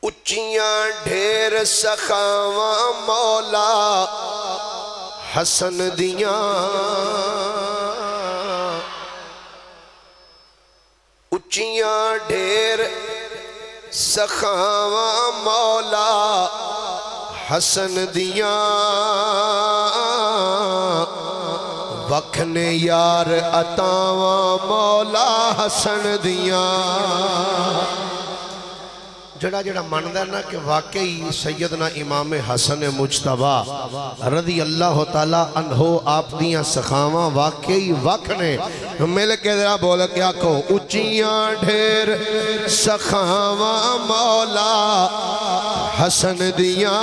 اچیاں ڈھیر سخاواں مولا حسن دیاں اچیاں ڈھیر سخاواں مولا حسن دیاں وکھن یار عطاواں مولا حسن دیاں جڑا جڑا مندہ نا کہ واقعی سیدنا امام حسن مجتبہ رضی اللہ تعالیٰ عنہ آپ دیاں سخاواں واقعی وکھنے مل کے ذرا بول کیا کہو اچیاں ڈھیر سخاواں مولا حسن دیاں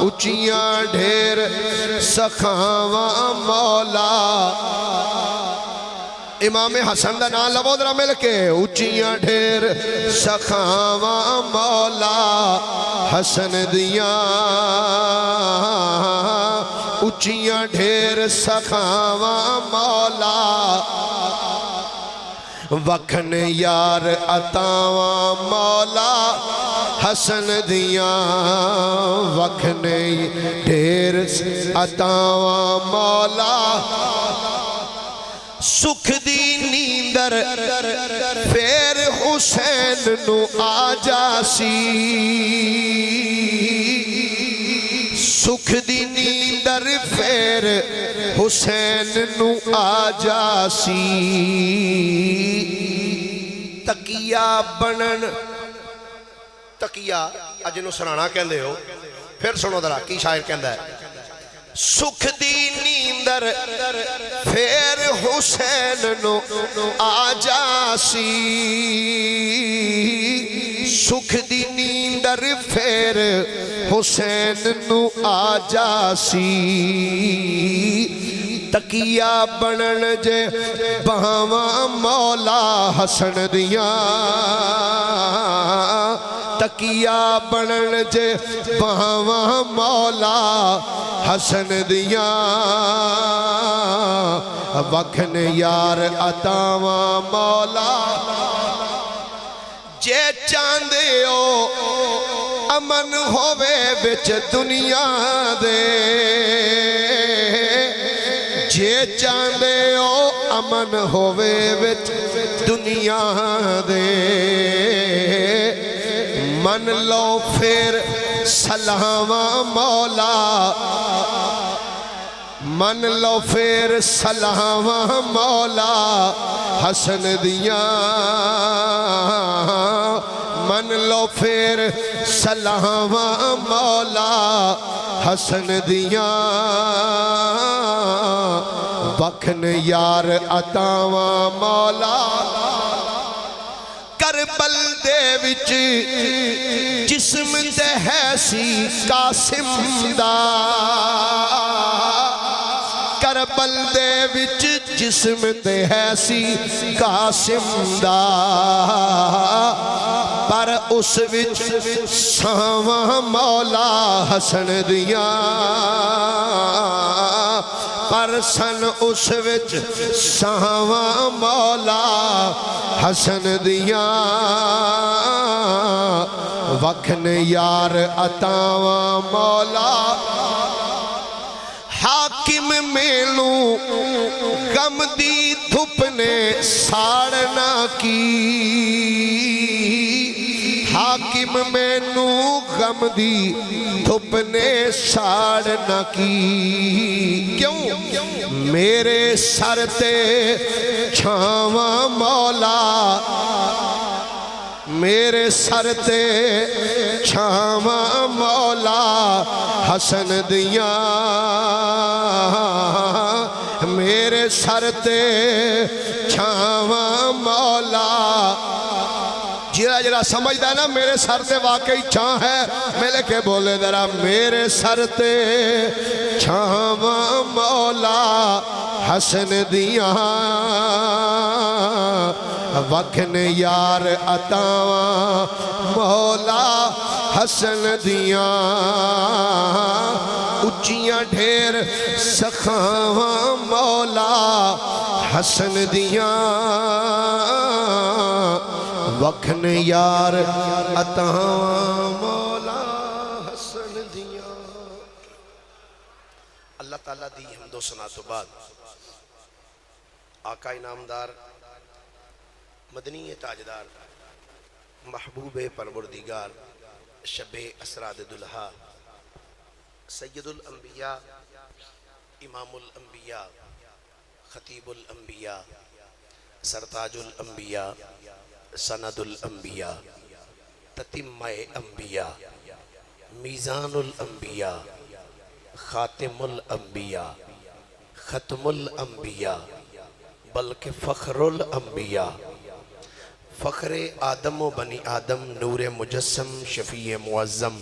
اچیاں ڈھیر سخاواں مولا امام حسن دا نام لبو درہ مل کے اچیاں ڈھیر سخاواں مولا حسن دیاں اچیاں ڈھیر سخاواں مولا وکھن یار عطاواں مولا حسن دیاں وکھن ڈھیر عطاواں مولا سکھ دی نیندر پھر حسین نو آجاسی سکھ دی نیندر پھر حسین نو آجاسی تقیہ بنن تقیہ اجنو سرانا کہندے ہو پھر سنو درہ کی شاعر کہندہ ہے سکھ دی نیندر پھر حسین نو آجاسی سکھ دی نیندر پھر حسین نو آجاسی تقیہ بنن جے بہواں مولا حسن دیاں تقیہ بنن جے بہواں مولا حسن دیاں وکھن یار عطاواں مولا جے چاندے ہو امن ہووے وچ دنیا دے جے چاندے ہو امن ہووے وچ دنیا دے من لو پھر سلاواں مولا من لو پھر سلاواں مولا حسن دیاں من لو پھر سلاواں مولا حسن دیاں وکھن یار عطاواں مولا کربل دے وچ جسم تے ہے سی قاسم دا کربل دے وچ جسم تے ہے سی قاسم دا پر اس وچ ساواں مولا حسن دیاں پر سن اس وچ ساواں مولا حسن دیاں وکھن یار عطاواں مولا حاکم میلوں غم دی دھپ نے ساڑنا کی حاکم مینوں غم دی دھپ نے ساڑنا کی کیوں میرے سر تے چھاواں مولا میرے سر تے چھاواں مولا حسن دیاں میرے سر تے چھاواں مولا جیرا جیرا سمجھدا ہے نا میرے سر تے واقعی چھاں ہے ملے کے بولے ذرا میرے سر تے چھاواں مولا حسن دیاں وکھن یار عطاواں مولا حسن دیاں اچیاں ڈھیر سخاواں مولا حسن دیاں وکھن یار عطاواں مولا حسن دیاں۔ اللہ تعالیٰ دی حمد و ثنا تو بعد آقا انعامدار مدنی تاجدار محبوب پروردگار شب اسراد دلہا سید الانبیاء امام الانبیاء خطیب الانبیاء سرتاج الانبیاء سند الانبیاء تتمہ انبیاء میزان الانبیاء خاتم الانبیاء ختم الانبیاء بلکہ فخر الانبیاء فخر آدم و بنی آدم نور مجسم شفیع معظم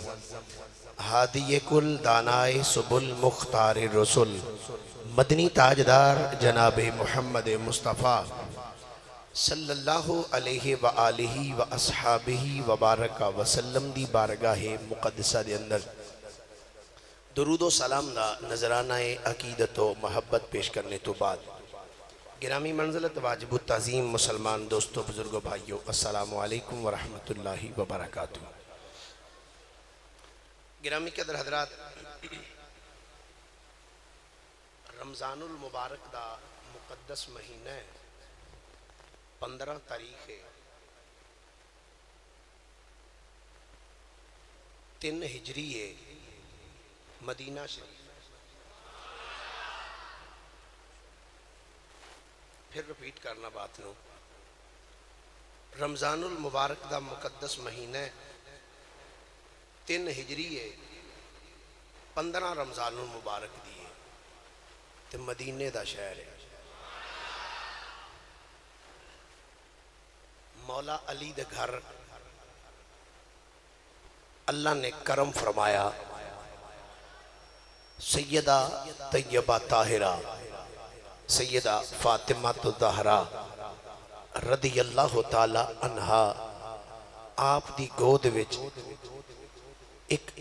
ہادی کل دانائے سبل مختار رسول مدنی تاجدار جناب محمد مصطفیٰ صلی اللہ علیہ وآلہ واصحابہ وبارک وسلم دی بارگاہ مقدسہ دے اندر درود و سلام دا نظرانہ عقیدت و محبت پیش کرنے تو بعد گرامی منزلت واجب التعظیم مسلمان دوستو بزرگو بھائیو السلام علیکم ورحمت اللہ وبرکاتہ۔ گرامی قدر حضرات، رمضان المبارک دا مقدس مہینہ 15 تاریخ ہے 3 ہجری ہے مدینہ شریف۔ پھر رپیٹ کرنا بات نو، رمضان المبارک دا مقدس مہینہ 3 ہجری ہے 15 رمضان المبارک دی ہے تے مدینے دا شہر ہے۔ مولا علی دے گھر اللہ نے کرم فرمایا، سیدہ طیبہ طاہرہ سیدہ فاطمہ الزہرا رضی اللہ تعالی عنہا آپ دی گود وچ ایک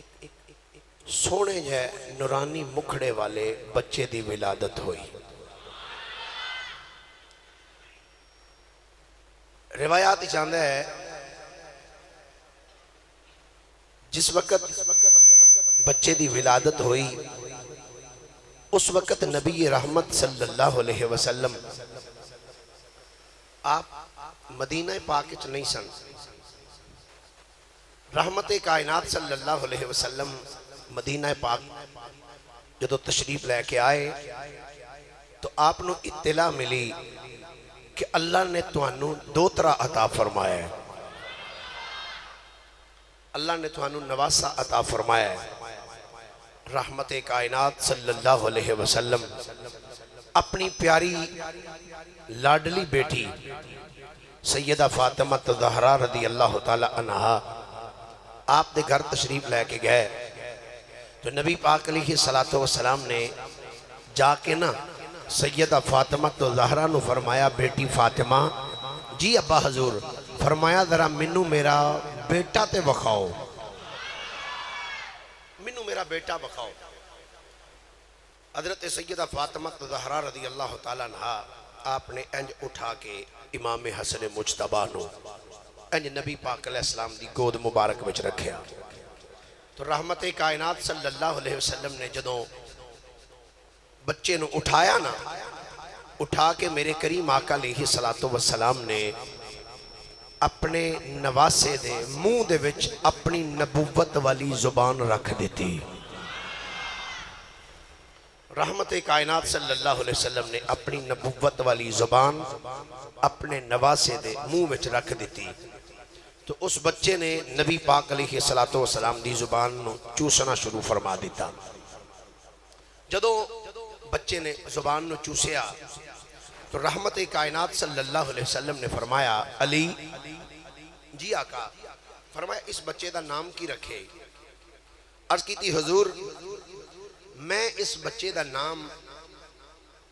سونے جے نورانی مکھڑے والے بچے دی ولادت ہوئی۔ روایات چاندہ ہے جس وقت بچے دی ولادت ہوئی اس وقت نبی رحمت صلی اللہ علیہ وسلم آپ مدینہ پاک وچ نہیں سن۔ رحمت کائنات صلی اللہ علیہ وسلم مدینہ پاک جدو تشریف لے کے آئے تو آپ نو اطلاع ملی کہ اللہ نے توانو 2 طرح عطا فرمایا ہے، اللہ نے توانو نواسا عطا فرمایا ہے۔ رحمت کائنات صلی اللہ علیہ وسلم اپنی پیاری لاڈلی بیٹی سیدہ فاطمہ الزہرا رضی اللہ تعالی عنہا آپ دے گھر تشریف لے کے گئے تو نبی پاک علیہ السلام نے جا کے نا سیدہ فاطمہ الزہرا نو فرمایا، بیٹی فاطمہ جی ابا حضور، فرمایا ذرا منو میرا بیٹا تے بخاؤ، منو میرا بیٹا بخاؤ۔ حضرت سیدہ فاطمہ الزہرا رضی اللہ تعالیٰ عنہ آپ نے انج اٹھا کے امام حسن مجتبیٰ نو انج نبی پاک علیہ السلام دی گود مبارک وچ رکھیا تو رحمت کائنات صلی اللہ علیہ وسلم نے جدوں بچے نو اٹھایا نا، اٹھا کے میرے کریم آقا علیہ السلام نے اپنے نواسے دے منہ دے وچ اپنی نبوت والی زبان رکھ دیتی۔ رحمت کائنات صلی اللہ علیہ وسلم نے اپنی نبوت والی زبان اپنے نواسے دے منہ وچ رکھ دیتی تو اس بچے نے نبی پاک علیہ السلام دی زبان نو چوسنا شروع فرما دیتا۔ جدو بچے نے زبان نو چوسیا تو رحمت کائنات صلی اللہ علیہ وسلم نے فرمایا، علی جی آقا، فرمایا اس بچے دا نام کی رکھے؟ عرض کی تھی حضور میں اس بچے دا نام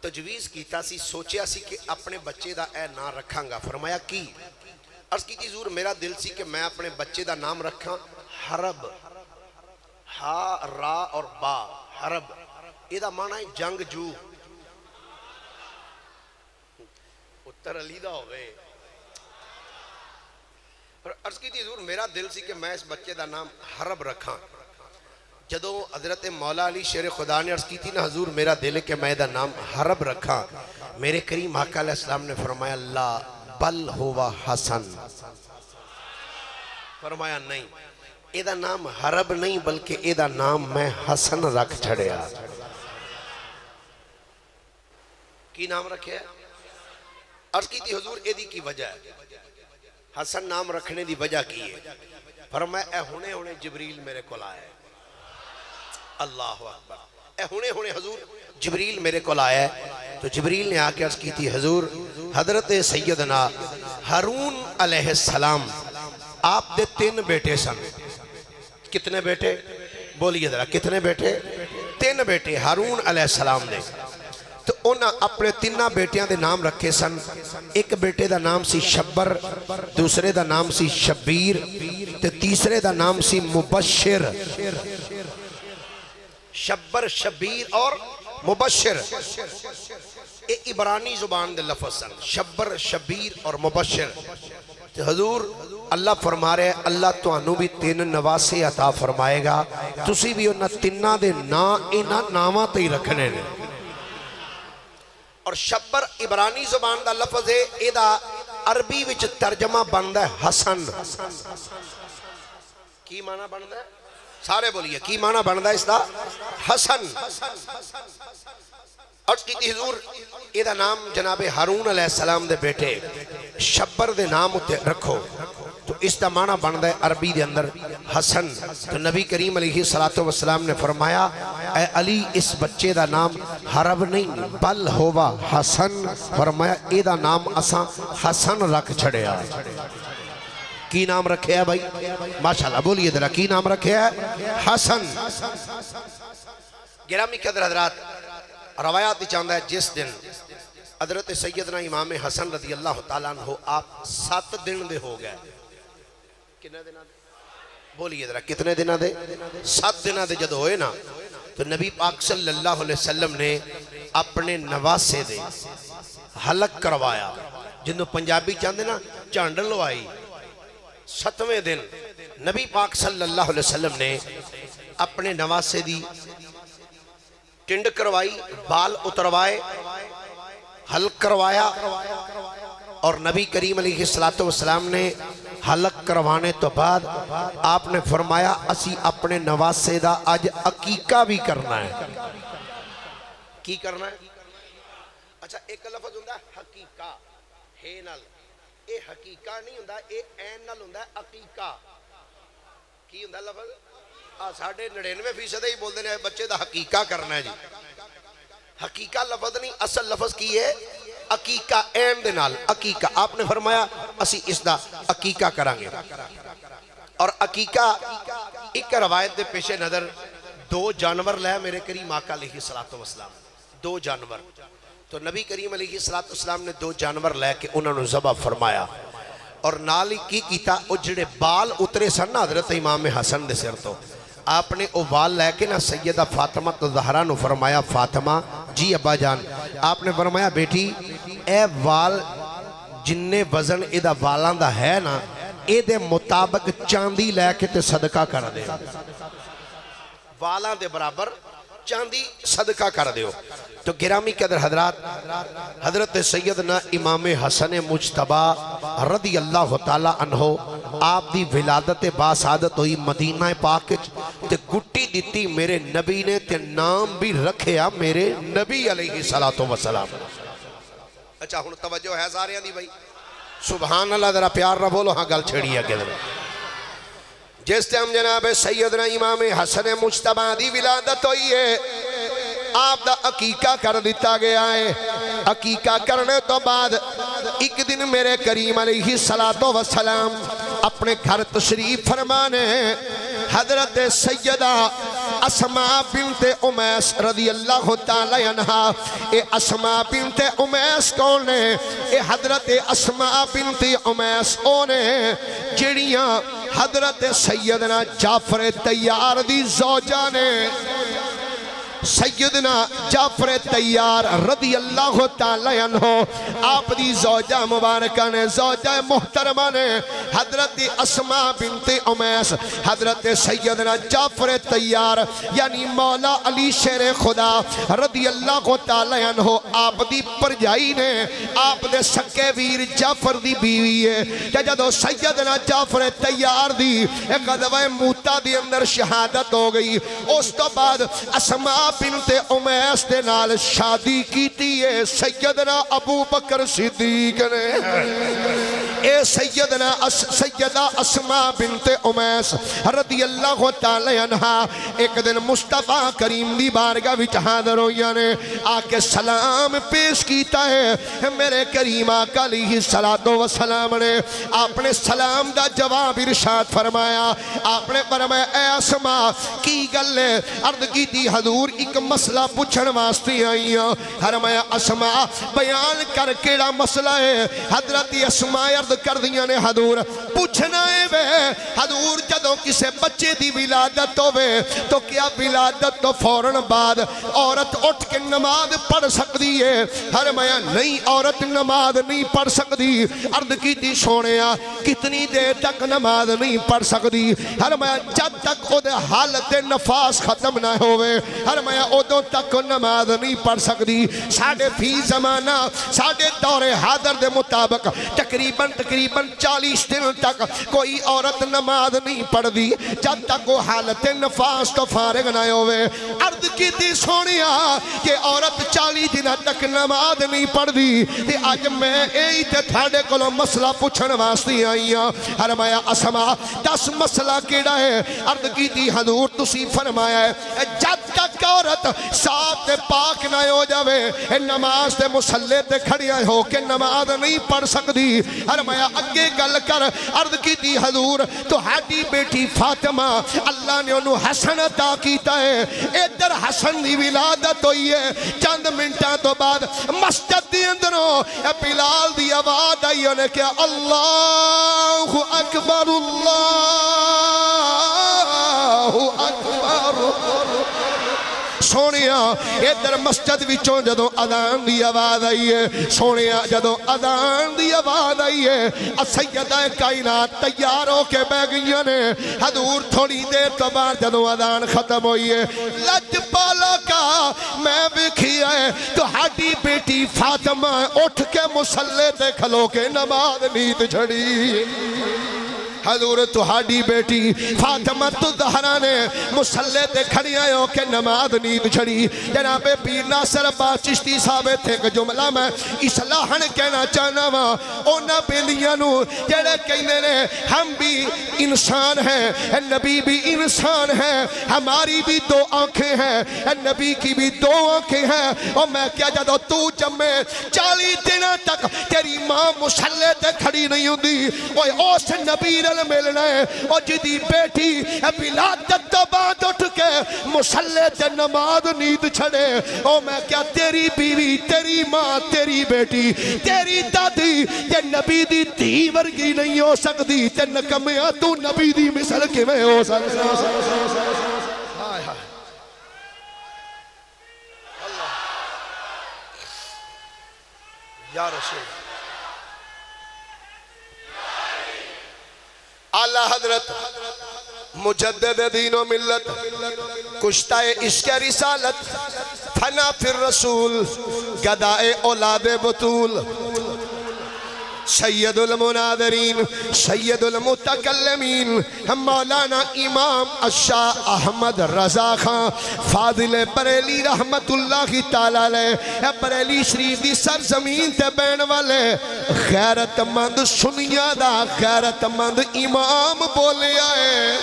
تجویز کیتا سی، سوچیا سی کہ اپنے بچے دا اے نام رکھاں گا۔ فرمایا کی؟ عرض کی تھی حضور میرا دل سی کہ میں اپنے بچے دا نام رکھاں حرب، ہا را اور با، حرب، یہ دا معنی ہے جنگ جو۔ اتر علی دا ہوئے عرض کی تھی حضور میرا دل سی کہ میں اس بچے دا نام حرب رکھاں جدو حضرت مولا علی شیر خدا نے عرض کی تھی نا حضور میرا دل ہے کہ میں دا نام حرب رکھاں میرے کریم آقا علیہ السلام نے فرمایا لا بل ہوا حسن فرمایا نہیں اے دا نام حرب نہیں بلکہ اے دا نام میں حسن رکھ چھڑیا کی نام رکھے عرض کی تھی حضور اے دی کی وجہ ہے حسن نام رکھنے دی وجہ کی ہے فرمایا اے ہونے جبریل میرے کول آیا ہے اللہ اکبر اے ہونے حضور جبریل میرے کول آیا ہے تو جبریل نے آ کے عرض کی تھی حضور حضرت سیدنا ہارون علیہ السلام آپ دے 3 بیٹے سن کتنے بیٹے بولیے ذرا کتنے بیٹے 3 بیٹے ہارون علیہ السلام نے تو انہاں اپنے 3 بیٹیاں دے نام رکھے سن ایک بیٹے دا نام سی شبر دوسرے دا نام سی شبیر تے تیسرے دا نام سی مبشر شبر شبیر اور مبشر اے عبرانی زبان دے لفظ سن شبر شبیر اور مبشر تو حضور اللہ فرما رہے ہیں اللہ تو انہوں بھی 3 نواسے عطا فرمائے گا تسی بھی انہاں 3 دے انہاں نامہ تے ہی رکھنے نے اور شبر عبرانی زبان دا لفظ ہے اے دا عربی وچ ترجمہ بندا ہے حسن کی معنی بندا ہے سارے بولیے کی معنی بندا ہے اس دا حسن عرض کی تھی حضور اے دا نام جناب ہارون علیہ السلام دے بیٹے شبر دے نام اتے رکھو تو اس دا معنی بندا ہے عربی دے اندر حسن تو نبی کریم علیہ السلام نے فرمایا اے علی اس بچے دا نام حرب نہیں بل ہوا حسن فرمایا اے دا نام اساں حسن رکھ چھڑیا کی نام رکھے ہے بھائی ماشاءاللہ بولیے ذرا کی نام رکھے ہے حسن گرامی قدر حضرات روایات چاہتا ہے جس دن حضرت سیدنا امام حسن رضی اللہ تعالیٰ عنہ آپ 7 دن دے ہو گئے کتنے دن دے بولیے ذرا کتنے دن دے 7 دن دے جد ہوئے نا تو نبی پاک صلی اللہ علیہ وسلم نے اپنے نواسے دے حلق کروایا جنہوں پنجابی چاہتے نا چانڈ لوائی 7ویں دن نبی پاک صلی اللہ علیہ وسلم نے اپنے نواسے دی ٹنڈ کروائی بال اتروائے حلق کروایا اور نبی کریم علیہ السلام نے حلق کروانے تو بعد آپ نے فرمایا اسی اپنے نواسے دا آج عقیقہ بھی کرنا ہے کی کرنا ہے اچھا ایک لفظ ہوندہ ہے حقیقہ ہے نال اے حقیقہ نہیں ہوندہ اے این نال ہوندہ ہے عقیقہ کی ہوندہ لفظ ساڑھے 99% ہی بول دینے ہیں بچے دا حقیقہ کرنا ہے جی حقیقہ لفظ نہیں اصل لفظ کی ہے عقیقہ این دے نال عقیقہ آپ نے فرمایا اسی اس دا عقیقہ کرانگے اور عقیقہ ایک روایت دے پیش نظر 2 جانور لے میرے کریم آقا علیہ السلام 2 جانور تو نبی کریم علیہ السلام نے 2 جانور لے کے انہوں نے ذبح فرمایا اور نالی کی کیتا او جڑے بال اترے سن حضرت امام حسن دے سر تو آپ نے او بال لے کے نا سیدہ فاطمہ زہرا نو فرمایا فاطمہ جی ابا جان آپ نے فرمایا بیٹی اے وال جننے وزن اے دا والان دا ہے نا اے دے مطابق چاندی لے کے تے صدقہ کر دے والان دے برابر چاندی صدقہ کر دیو تو گرامی قدر حضرات حضرت سیدنا امام حسن مجتبہ رضی اللہ تعالیٰ عنہ آپ دی ولادت باسعادت ہوئی مدینہ پاک تے گٹی دیتی میرے نبی نے تے نام بھی رکھیا میرے نبی علیہ السلام اچھا ہن توجہ ہے سارے دی بھائی سبحان اللہ ذرا پیار نہ بولو ہاں گل چھڑی ہے کدھر جس ٹائم جناب سیدنا امام حسن مجتبہ دی ولادت ہوئی ہے آپ دا عقیقہ کر دیتا گیا ہے عقیقہ کرنے تو بعد ایک دن میرے کریم علیہ السلام اپنے گھر تشریف فرمانے حضرت سیدہ اسماء بنت امیس رضی اللہ تعالی عنہ اے اسماء بنت امیس کون نے اے حضرت اسماء بنت امیس اونے جڑیاں حضرت سیدنا جعفر تیار دی زوجہ نے سیدنا جعفر تیار رضی اللہ تعالی عنہ آپ دی زوجہ مبارکہ نے زوجہ محترمہ نے حضرت اسماء بنت امیس حضرت سیدنا جعفر تیار یعنی مولا علی شیر خدا رضی اللہ تعالی عنہ آپ دی پرجائی نے آپ دے سکے ویر جعفر دی بیوی ہے کہ جدو سیدنا جعفر تیار دی ایک غزوہ موتا دی اندر شہادت ہو گئی اس تو بعد اسماء بنت امیس دے نال شادی کیتی ہے سیدنا ابو بکر صدیق نے اے سیدہ اسماء بنت امیس رضی اللہ تعالی عنہ ایک دن مصطفیٰ کریم دی بارگاہ وچ حاضر ہوئی نے آکے سلام پیش کیتا ہے میرے کریم آقا علیہ السلام نے آپ نے سلام دا جواب ارشاد فرمایا آپ نے فرمایا اے اسماء کی گلے عرض کی تھی حضور ایک مسئلہ پوچھن واسطے آئی ہوں فرمایا اسماء بیان کر کیڑا مسئلہ ہے حضرت اسماء عرض کر دیا نے حضور پوچھنا ہے بے حضور جدوں کسے بچے دی ولادت ہوئے تو کیا ولادت تو فوراً بعد عورت اٹھ کے نماز پڑھ سکتی ہے فرمایا نہیں عورت نماز نہیں پڑھ سکتی عرض کی تھی سونیا کتنی دیر تک نماز نہیں پڑھ سکتی فرمایا جب تک او دے حالت نفاس ختم نہ ہوئے فرمایا ادوں تک نماز نہیں پڑھ سکتی ساڑھے فی زمانہ ساڑھے دور حاضر دے مطابق تقریباً 40 دن تک کوئی عورت نماز نہیں پڑھ دی جب تک وہ حالت نفاس تو فارغ نہ ہوئے عرض کی تھی سونیا کہ عورت 40 دن تک نماز نہیں پڑھ دی تے آج میں ایئی تے تھاڑے کلو مسئلہ پوچھن واسطے آئی ہوں فرمایا اسماء 10 مسئلہ کیڑا ہے عرض کی تھی حضور تسی فرمایا ہے جب تک عورت صاف تے پاک نہ ہو جاوے نماز تے مسلح تے کھڑیا ہو کہ نماز نہیں پڑھ سکتی فرمایا اگے گل کر عرض کی تھی حضور تو ہاڈی بیٹی فاطمہ اللہ نے انہوں حسن عطا کیتا ہے ادھر حسن دی ولادت ہوئی ہے چند منٹاں تو بعد مسجد دی اندروں بلال دی آواز آئی انہیں کہ اللہ اکبر سونیا ادھر مسجد وچوں جدوں اذان دی آواز آئی ہے سونیا جدوں اذان دی آواز آئی ہے سیدہ کائنات تیار ہو کے بہ گئیاں نے حضور تھوڑی دیر تو بعد جدوں اذان ختم ہوئی ہے لج پالا کا میں ویکھی ہے تو ہاڈی بیٹی فاطمہ اٹھ کے مصلی تے کھلو کے نماز نیت چھڑی حضور تہاڈی بیٹی فاطمہ الزہرا نے مصلی تے کھڑی آئے کہ نماز نیند چھڑی جناب پیر ناصر عباس چشتی صاحب تھے کہ جملہ میں اصلاحاً کہنا چاہنا وا اونا بیلیاں نو جڑے کہنے نے ہم بھی انسان ہیں نبی بھی انسان ہے ہماری بھی 2 آنکھیں ہیں نبی کی بھی 2 آنکھیں ہیں اور میں کیا جدو تو جمع 40 دنوں تک تیری ماں مصلی تے کھڑی نہیں ہوندی اس نبی ملنا ہے اور جدی بیٹی ولادت تو بعد اٹھ کے مصلی تے نماز نیند چھڑے اور میں کیا تیری بیوی تیری ماں تیری بیٹی تیری دادی یہ نبی دی دھی ورگی نہیں ہو سکتی تے نکمیاں تو نبی دی مثل کے میں ہو سکتا یا رسول اعلیٰ حضرت مجدد دین و ملت کشتہ عشق رسالت فنا فی الرسول گدائے اولاد بطول سید المناظرین سید المتکلمین مولانا امام الشاہ احمد رضا خان فاضل بریلی رحمت اللہ تعالیٰ علیہ بریلی شریف دی سرزمین تے بین والے غیرت مند سنیا دا غیرت مند امام بولے آئے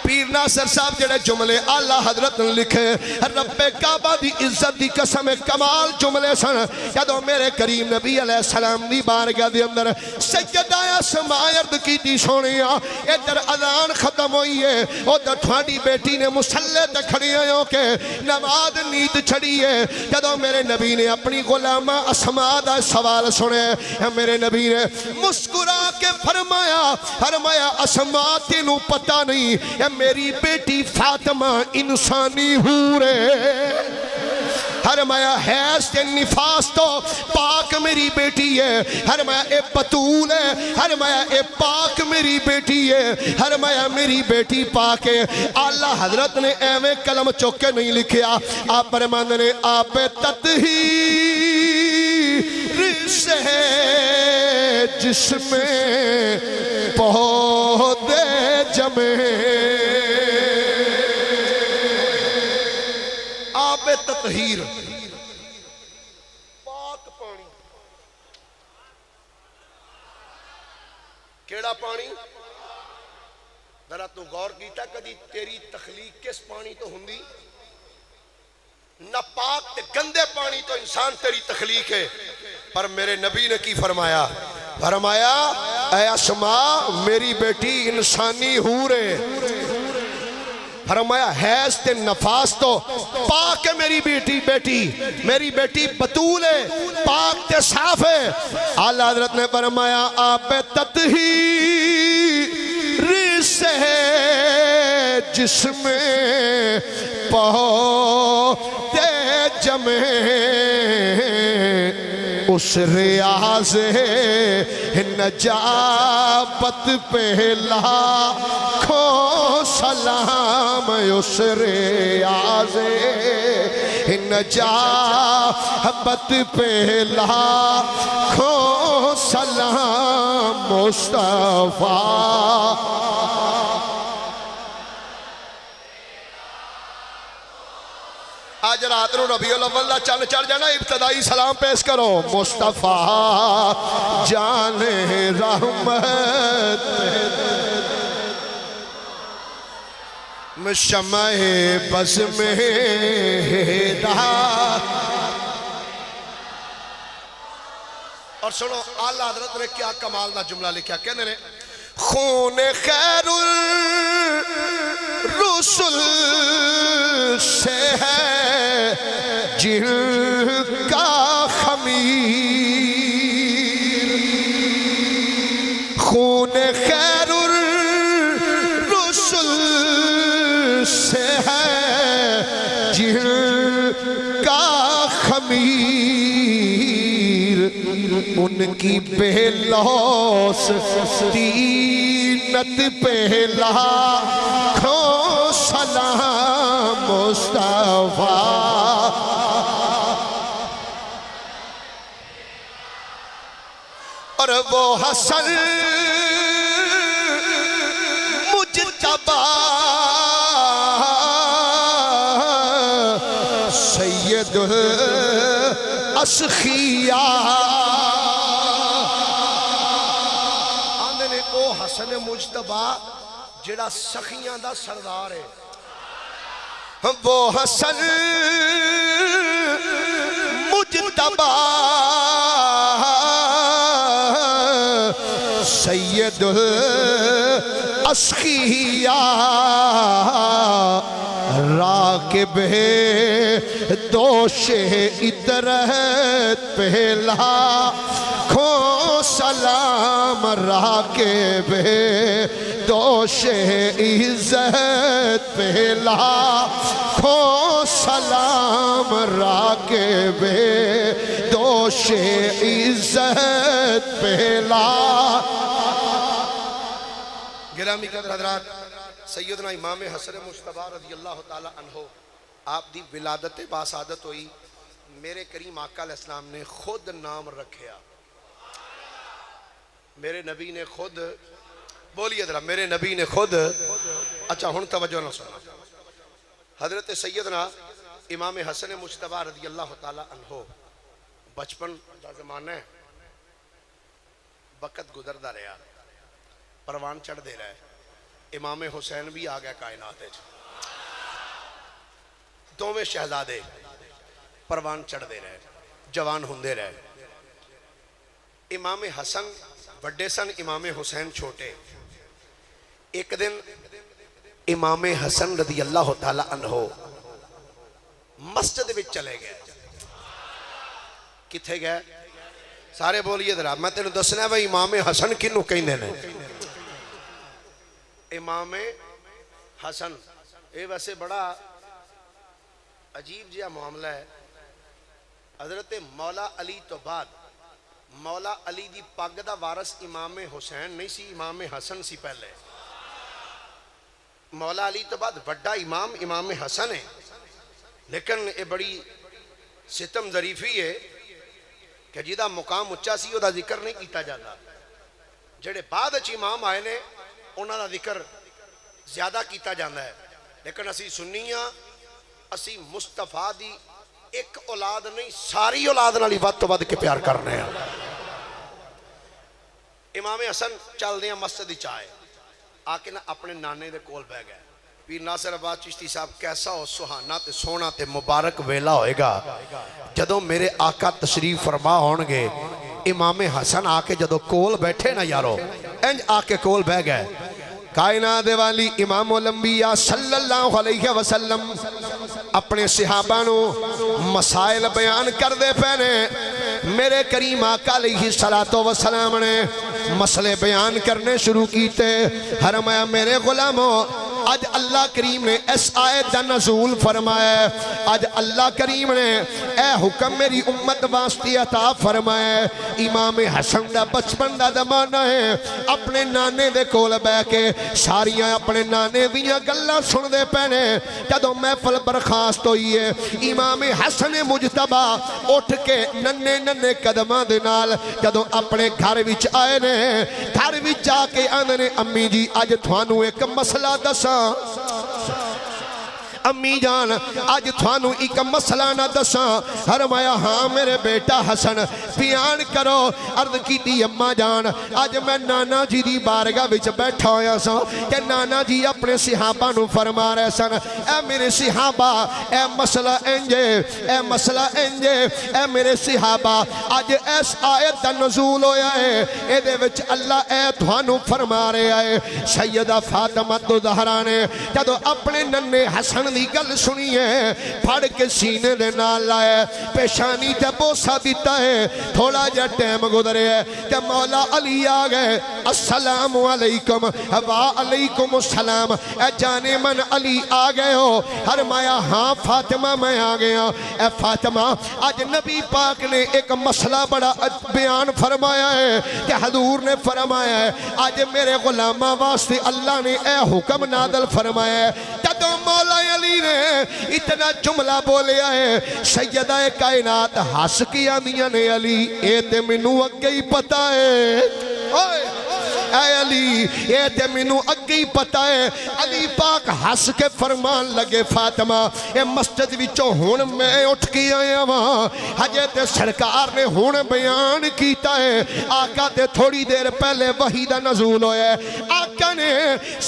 پیر ناصر صاحب جڑے جملے اللہ حضرت نے لکھے رب کعبہ دی عزت دی قسم کمال جملے سن جدو میرے کریم نبی علیہ السلام دی بارگاہ دی اندر سیدہ اسماء عرض کی تھی سونیا ادھر اذان ختم ہوئی ہے ادھر تھوڑی بیٹی نے مصلی تے کھڑی ہو کے نماز نیند چھڑی ہے جدو میرے نبی نے اپنی غلامہ اسماء دا سوال سنے میرے نبی نے مسکرا کے فرمایا اسماء تینوں پتہ نہیں میری میری بیٹی فاطمہ انسانی حور ہے فرمایا حیض تے نفاس تو پاک میری بیٹی ہے فرمایا اے بطول ہے فرمایا اے پاک میری بیٹی ہے فرمایا میری بیٹی پاک ہے اعلیٰ حضرت نے ایویں کلم چوکے نہیں لکھیا آپ فرماندے نے آپ تطہیر سے جس میں پودے جمے آب تطہیر پاک پانی کیڑا پانی ذرا تو غور کیتا کدی تیری تخلیق کس پانی تو ہوندی نہ پاک تے گندے پانی تو انسان تیری تخلیق ہے پر میرے نبی نے کی فرمایا فرمایا اے اسماء میری بیٹی انسانی حور ہے فرمایا حیض تے نفاس تو پاک ہے میری میری بیٹی بطول ہے پاک تے صاف ہے اعلیٰ حضرت نے فرمایا آپ تطہیر سے جس میں پودے جمے اس ریاض نجابت پہ لاکھوں سلام اس ریاض نجابت پہ لاکھوں سلام مصطفیٰ آج رات رو ربیع الاول دا چند چڑھ جانا ابتدائی سلام پیش کرو مصطفیٰ جان رحمت شمع بز میں ہدایت اور سنو اعلیٰ حضرت نے کیا کمال دا جملہ لکھا کہنے نے خون خیر الرسل سے ہے جن کا خمیر خون خیر الرسل سے ہے جن کا خمیر ان کی بے لوس تینت پہ لاکھوں سلام مصطفیٰ اور وہ حسن مجتبی سید الاسخیاء حسن مجتبی جڑا سخیاں دا سردار ہے وہ حسن مجتبی سید الاسخیاء راکب دوش اطرت پہلا کھو سلام راکب دوش عزت پہلا کھو سلام راکب دوش عزت پہلا گرامی قدر حضرات سیدنا امام حسن مجتبی رضی اللہ تعالی عنہ آپ دی ولادت باسعادت ہوئی میرے کریم آقا علیہ السلام نے خود نام رکھیا میرے نبی نے خود بولیے ذرا میرے نبی نے خود اچھا ہن توجہ نہ سنا حضرت سیدنا امام حسن مجتبی رضی اللہ تعالی عنہ بچپن دا زمانہ ہے وقت گزردا رہا پروان چڑھ دے رہا ہے امام حسین بھی آ گیا کائنات دوویں شہزادے پروان چڑھ دے رہے جوان ہوندے رہے امام حسن بڑے سن امام حسین چھوٹے ایک دن امام حسن رضی اللہ تعالی عنہ مسجد وچ چلے گئے کتھے گئے سارے بولیے ذرا میں تینوں دسنا ہے امام حسن کنوں کہندے نے امام حسن یہ ویسے بڑا عجیب جہا معاملہ ہے. حضرت مولا علی تو بعد مولا علی دی پگ دا وارث امام حسین نہیں سی، امام حسن سی پہلے. مولا علی تو بعد بڑا امام امام حسن ہے. لیکن یہ بڑی ستم ظریفی ہے کہ جیدہ مقام اچھا سی وہ دا ذکر نہیں کیتا جاتا. جڑے بعد اچھی امام آئے نے انہاں دا ذکر زیادہ کیتا جاتا ہے. لیکن اسی سنیاں اسی مصطفیٰ دی ایک اولاد نہیں ساری اولاد نالی ود تو ود کے پیار کرنے ہیں. امام حسن چل دیا مسجد چائے آکے نہ اپنے نانے دے کول بہ گئے. پیر ناصر آباد چشتی صاحب کیسا ہو سہانا تے سونا تے مبارک ویلا ہوئے گا جدوں میرے آقا تشریف فرما ہونگے. امام حسن آکے جدوں کول بیٹھے نا یارو انج آکے کول بہ گئے. کائنات والی امام الانبیاء صلی اللہ علیہ وسلم اپنے صحابہ نو مسائل بیان کر دے پہنے. میرے کریم آقا علیہ السلام نے مسئلے بیان کرنے شروع کیتے. فرمایا میرے غلاموں آج اللہ کریم نے اس آیت دا نزول فرمایا. آج اللہ کریم نے اے حکم میری امت واسطے عطا فرمایا. امام حسن دا بچپن دا زمانہ ہے. اپنے نانے دے کول بہ کے ساریاں اپنے نانے دیاں گلاں سن دے پہنے. جدوں محفل برخاست ہوئی ہے امام حسن مجتبہ اٹھ کے ننے ننے قدماں دے نال جدوں اپنے گھر وچ آئے نے گھر وچ جا کے آندے نے امی جی اج تھانوں ایک مسئلہ دساں. امی جان آج تھانوں ایک مسئلہ نہ دساں. فرمایا ہاں میرے بیٹا حسن بیان کرو. عرض کیتی اماں جان آج میں نانا جی دی بارگاہ وچ بیٹھا ہویا سا کہ نانا جی اپنے صحابہ نو فرما رہے سن اے میرے صحابہ اے مسئلہ انجے اے مسئلہ انجے اے میرے صحابہ آج ایس آیت دا نزول ہویا ہے. اے دے وچ اللہ اے تھانوں فرما رہے آئے. سیدہ فاطمہ زہرا نے جدو اپنے ننے حسن دی گل سنی ہے پھڑ کے سینے دے نال لائے پیشانی تے بوسا دیتا ہے. تھوڑا جا ٹیم گزرے ہے کہ مولا علی آگئے. السلام علیکم وعلیکم السلام. اے جانے من علی آگئے ہو؟ فرمایا ہاں فاطمہ میں آگیا. اے فاطمہ آج نبی پاک نے ایک مسئلہ بڑا بیان فرمایا ہے کہ حضور نے فرمایا ہے آج میرے غلامہ واسطے اللہ نے اے حکم نادل فرمایا ہے. جدو مولا علی نے اتنا جملہ بولیا ہے سیدہ کائنات ہس کی آندیاں نے علی اے تے منو اگے ہی پتا ہے. اے علی اے تے منو اگے ہی پتا ہے. علی پاک ہس کے فرمان لگے فاطمہ اے مسجد وچوں ہون میں اٹھ کے آیا وہاں حجے تے سرکار نے ہون بیان کیتا ہے. آقا تے تھوڑی دیر پہلے وحی دا نزول ہویا ہے. آقا نے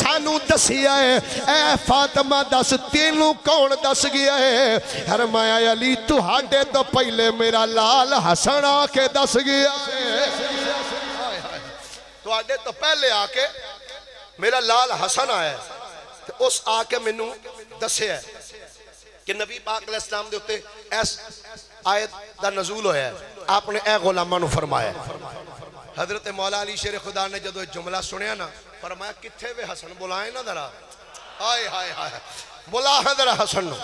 سانو دسیا ہے اے فاطمہ دس تینوں کون دس گیا ہے؟ فرمایا علی تو ہاڈے تو پہلے میرا لال حسن آ کے دس گیا ہے. تو آڈے تو پہلے آکے میرا لال حسن آیا ہے. اس آکے منو دسے ہے کہ نبی پاک علیہ السلام دے ہوتے ایس آیت دا نزول ہویا ہے. آپ نے اے غلامہ نو فرمایا. حضرت مولا علی شیر خدا نے جدو جملہ سنیا نا فرمایا کتھے وے حسن بلائیں نا درہ آئے آئے آئے بلا حضر حسن نو.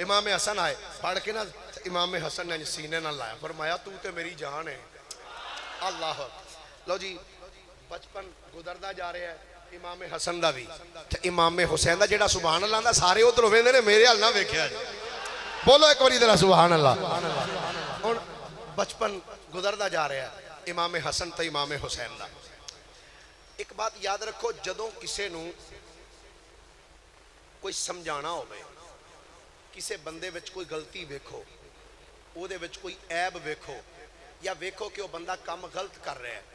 امام حسن آئے پڑھ کے نا امام حسن نے سینے نہ لایا. فرمایا تو تے میری جان ہے. اللہ لو جی بچپن گزردہ جا رہے ہیں امام حسن دا بھی امام حسین دا جیڑا سبحان اللہ دا سارے ادھر ہوئے نے میرے حل نہ ویکھیا جی. بولو ایک باری ذرا سبحان اللہ. اور بچپن گزردہ جا رہے ہیں امام حسن تا امام حسین دا. ایک بات یاد رکھو جدوں کسے نو کوئی سمجھانا ہوئے کسے بندے وچ کوئی غلطی ویکھو او دے وچ کوئی عیب ویکھو یا ویکھو کہ وہ بندہ کام غلط کر رہے ہیں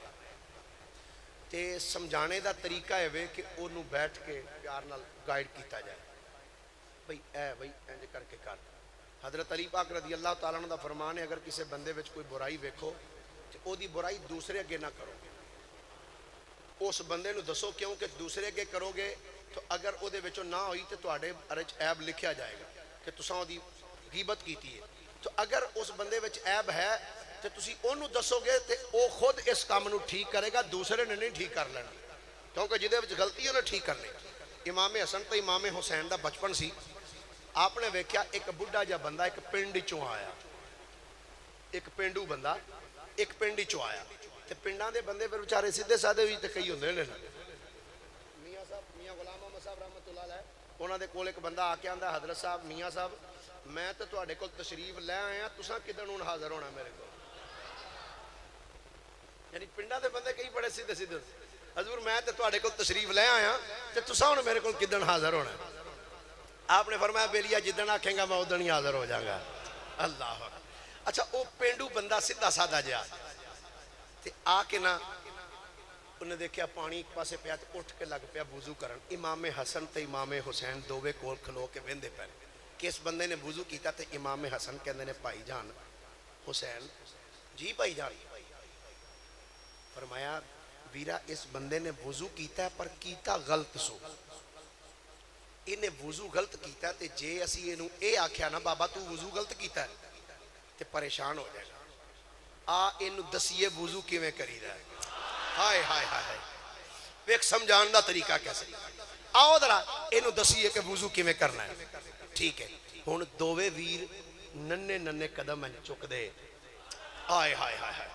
تے سمجھانے دا طریقہ ہے کہ انہوں بیٹھ کے پیار نال گائیڈ کیتا جائے. بھئی اے بھئی انجے کر کے کر. حضرت علی پاک رضی اللہ تعالیٰ عنہ دا فرمان ہے اگر کسے بندے وچ کوئی برائی ویکھو تے او دی برائی دوسرے اگے نہ کرو. اس بندے نو دسو کیوں کہ دوسرے اگے کرو گے تو اگر او دے وچوں نہ ہوئی تے تواڈے ارچ عیب لکھیا جائے گا کہ تساں او دی غیبت کیتی ہے. تو اگر اس بندے وچ عیب ہے تو تسی انہوں دسو گے تے او خود اس کام نو ٹھیک کرے گا دوسرے نے نہیں ٹھیک کر لینا کیونکہ جدے وچ غلطی ہے انہیں ٹھیک کرنے. امام حسن تو امام حسین دا بچپن سی. آپ نے ویکھیا ایک بڈھا جا بندہ ایک پنڈ چوں آیا, ایک پینڈو بندہ ایک پنڈ چوں آیا. تے پنڈاں دے بندے پھر بیچارے سیدھے سادے بھی تے کئی ہوندے نے. میاں صاحب میاں غلام محمد صاحب رحمۃ اللہ علیہ انہاں دے کول ایک بندہ آ کے آندا حضرت صاحب میاں صاحب میں تے تواڈے کول تشریف لے آیا, تساں کدن ہن حاضر ہونا میرے کول. یعنی پنڈاں دے بندے کئی بڑے سیدھے سیدھے, حضور میں تے تواڈے کول تشریف لے آیا تے تساں ہن میرے کول کدن حاضر ہونا. آپ نے فرمایا بیلیا جدن آکھیں گا میں ادن ہی حاضر ہو جاؤں گا. اللہ اچھا وہ پینڈو بندہ سیدھا سادہ جا تے آ کے نا انہیں دیکھیا پانی ایک پاسے پیا تے اٹھ کے لگ پیا وضو کرن. امام حسن تے امام حسین دوویں کول کھلو کے ویندے پے کہ اس بندے نے وضو کیتا تے امام حسن کہندے نے بھائی جان حسین جی بھائی جان. فرمایا ویرا اس بندے نے وضو کیتا ہے پر کیتا غلط سو. انہیں وضو غلط کیتا تے جے اسی انہوں اے آکھیا نا بابا تو وضو غلط کیتا ہے تے پریشان ہو جائے گا. انہوں دسیے وضو کیویں کری رہا ہے. ہائے ہائے ہائے ایک سمجھان دا طریقہ کیسے. آؤ ذرا انہوں دسیے کہ وضو کیویں کرنا ہے. ٹھیک ہے ہن دوویں ویر ننے ننے قدم چک دے. ہائے ہائے ہائے ہائے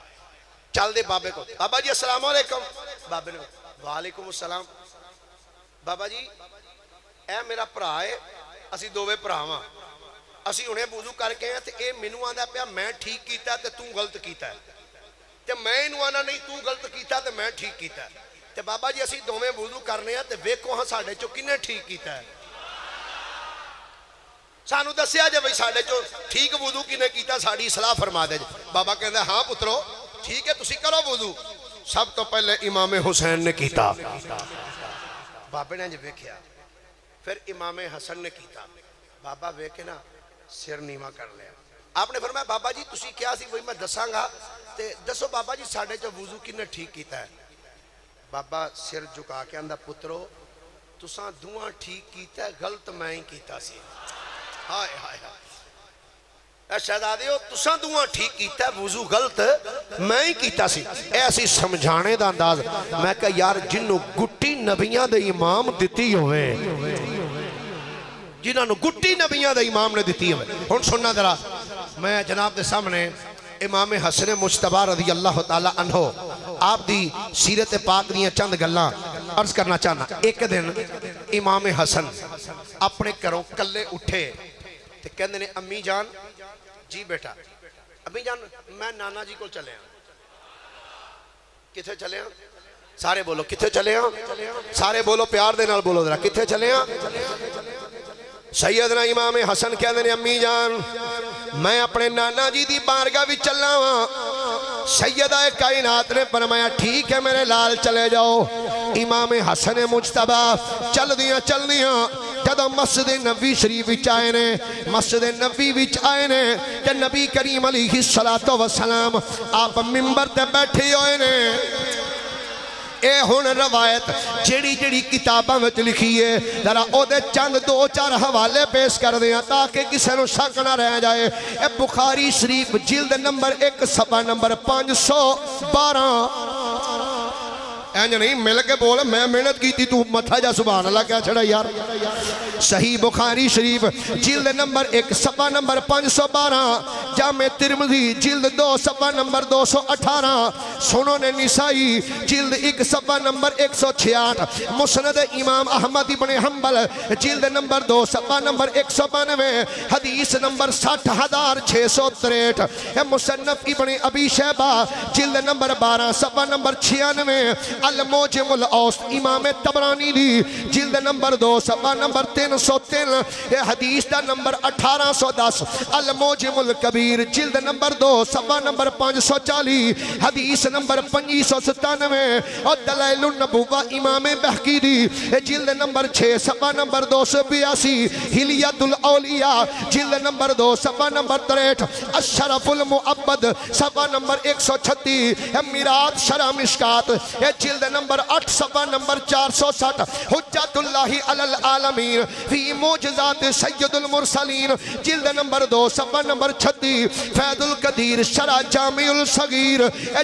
چل دے بابے کو. بابا جی السلام علیکم. بابے نے وعلیکم السلام. بابا جی اے میرا بھرا ہے, اسی دوویں بھرا ہاں, اسی انہیں وضو کر کے ہیں تے اے مینوں آندا پیا میں ٹھیک کیتا تے تو غلط کیتا ہے, تے میں انہوں آنا نہیں تو غلط کیتا تے میں ٹھیک کیتا ہے. تے بابا جی اسی دوویں وضو کرنے ہیں تے ویکھو ہاں ساڈے چوں کنے ٹھیک کیتا ہے. سانو دسیا جے بھئی ساڈے چوں ٹھیک وضو کنے کیتا ساڈی اصلاح فرما دے. بابا کہندا ہاں پترو ٹھیک ہے تسی کرو وضو. سب تو پہلے امام حسین نے کیتا. بابے نے جو ویکھیا پھر امام حسن نے کیتا. بابا ویکھے نا سر نیما کر لیا. آپ نے فرمایا بابا جی تسی کیا سی وہی میں دساں گا تے دسو بابا جی ساڈے چ وضو کنے ٹھیک کیتا ہے. بابا سر جھکا کے آندا پترو تساں دوواں ٹھیک کیتا ہے غلط میں ہی کیتا سی. ہائے ہائے ہائے اے شہزادیو تساں دوواں ٹھیک کیتا ہے وضو غلط میں ہی کیتا سی. ایسی سمجھانے دا انداز. میں کہا یار جنوں گٹی نبیاں دے امام دتی ہوئے, جنہاں نو گٹی نبیاں دے امام نے دتی ہوئے. ہن سننا ذرا میں جناب دے سامنے امام حسن مجتبی رضی اللہ تعالی عنہ آپ دی سیرت پاک دیاں چند گلاں عرض کرنا چاہنا. ایک دن امام حسن اپنے گھروں کلے اٹھے تے کہندے نے امی جان جی بیٹا امی جان میں نانا جی کو چلے ہاں. کتھے چلے ہاں سارے بولو کتھے چلے ہاں, سارے بولو پیار دے نال بولو ذرا کتھے چلے ہاں. سیدنا امام حسن کہندے نے امی جان میں اپنے نانا جی دی بارگاہ وچ چلنا وا. سیدہ کائنات نے فرمایا ٹھیک ہے میرے لال چلے جاؤ. امام حسن مجتبی چل دیاں جدو مسجد نبی شریف وچ آئے نے, مسجد نبی وچ آئے نے تے نبی کریم علیہ السلام آپ منبر تے بیٹھے ہوئے نے. اے ہن روایت جیڑی جیڑی کتاباں وچ لکھی ہے ذرا او دے چند دو چار حوالے پیش کر دیاں تاکہ کسے نو شک نہ رہ جائے. اے بخاری شریف جلد نمبر 1 صفحہ نمبر 512. اینج نہیں مل کے بول میں محنت کی تھی تو متھا جا سبحان اللہ کیا چھڑا یار. صحیح بخاری شریف جلد نمبر 1 صفحہ نمبر 512. جامع ترمذی جلد 2 صفحہ نمبر 218. سنن نسائی جلد 1 صفحہ نمبر 166. مسند امام احمد ابن حنبل جلد نمبر 2 صفحہ نمبر 192. حدیث نمبر 60663. مصنف ابن ابی شیبہ جلد نمبر 12 صفحہ نمبر 96. الموجم الاوسط امام طبرانی دی جلد نمبر 2 صفحہ نمبر 303. حدیث دا نمبر 1810. الموجم الکبیر جلد نمبر 2 صفحہ نمبر 540. حدیث نمبر 597. اور دلائل النبوہ امام بہقی دی جلد نمبر 6 صفحہ نمبر 282. حلیت الاولیاء جلد نمبر 2 صفحہ نمبر 63. الشرف المعبد صفحہ نمبر 136. میرات شرح مشکات جلد جلد نمبر 8 صفحہ نمبر 460 حجت اللہ علی العالمین فی معجزات سید المرسلین جلد نمبر 2 صفحہ نمبر 36 فیض القدیر شرح جامع الصغیر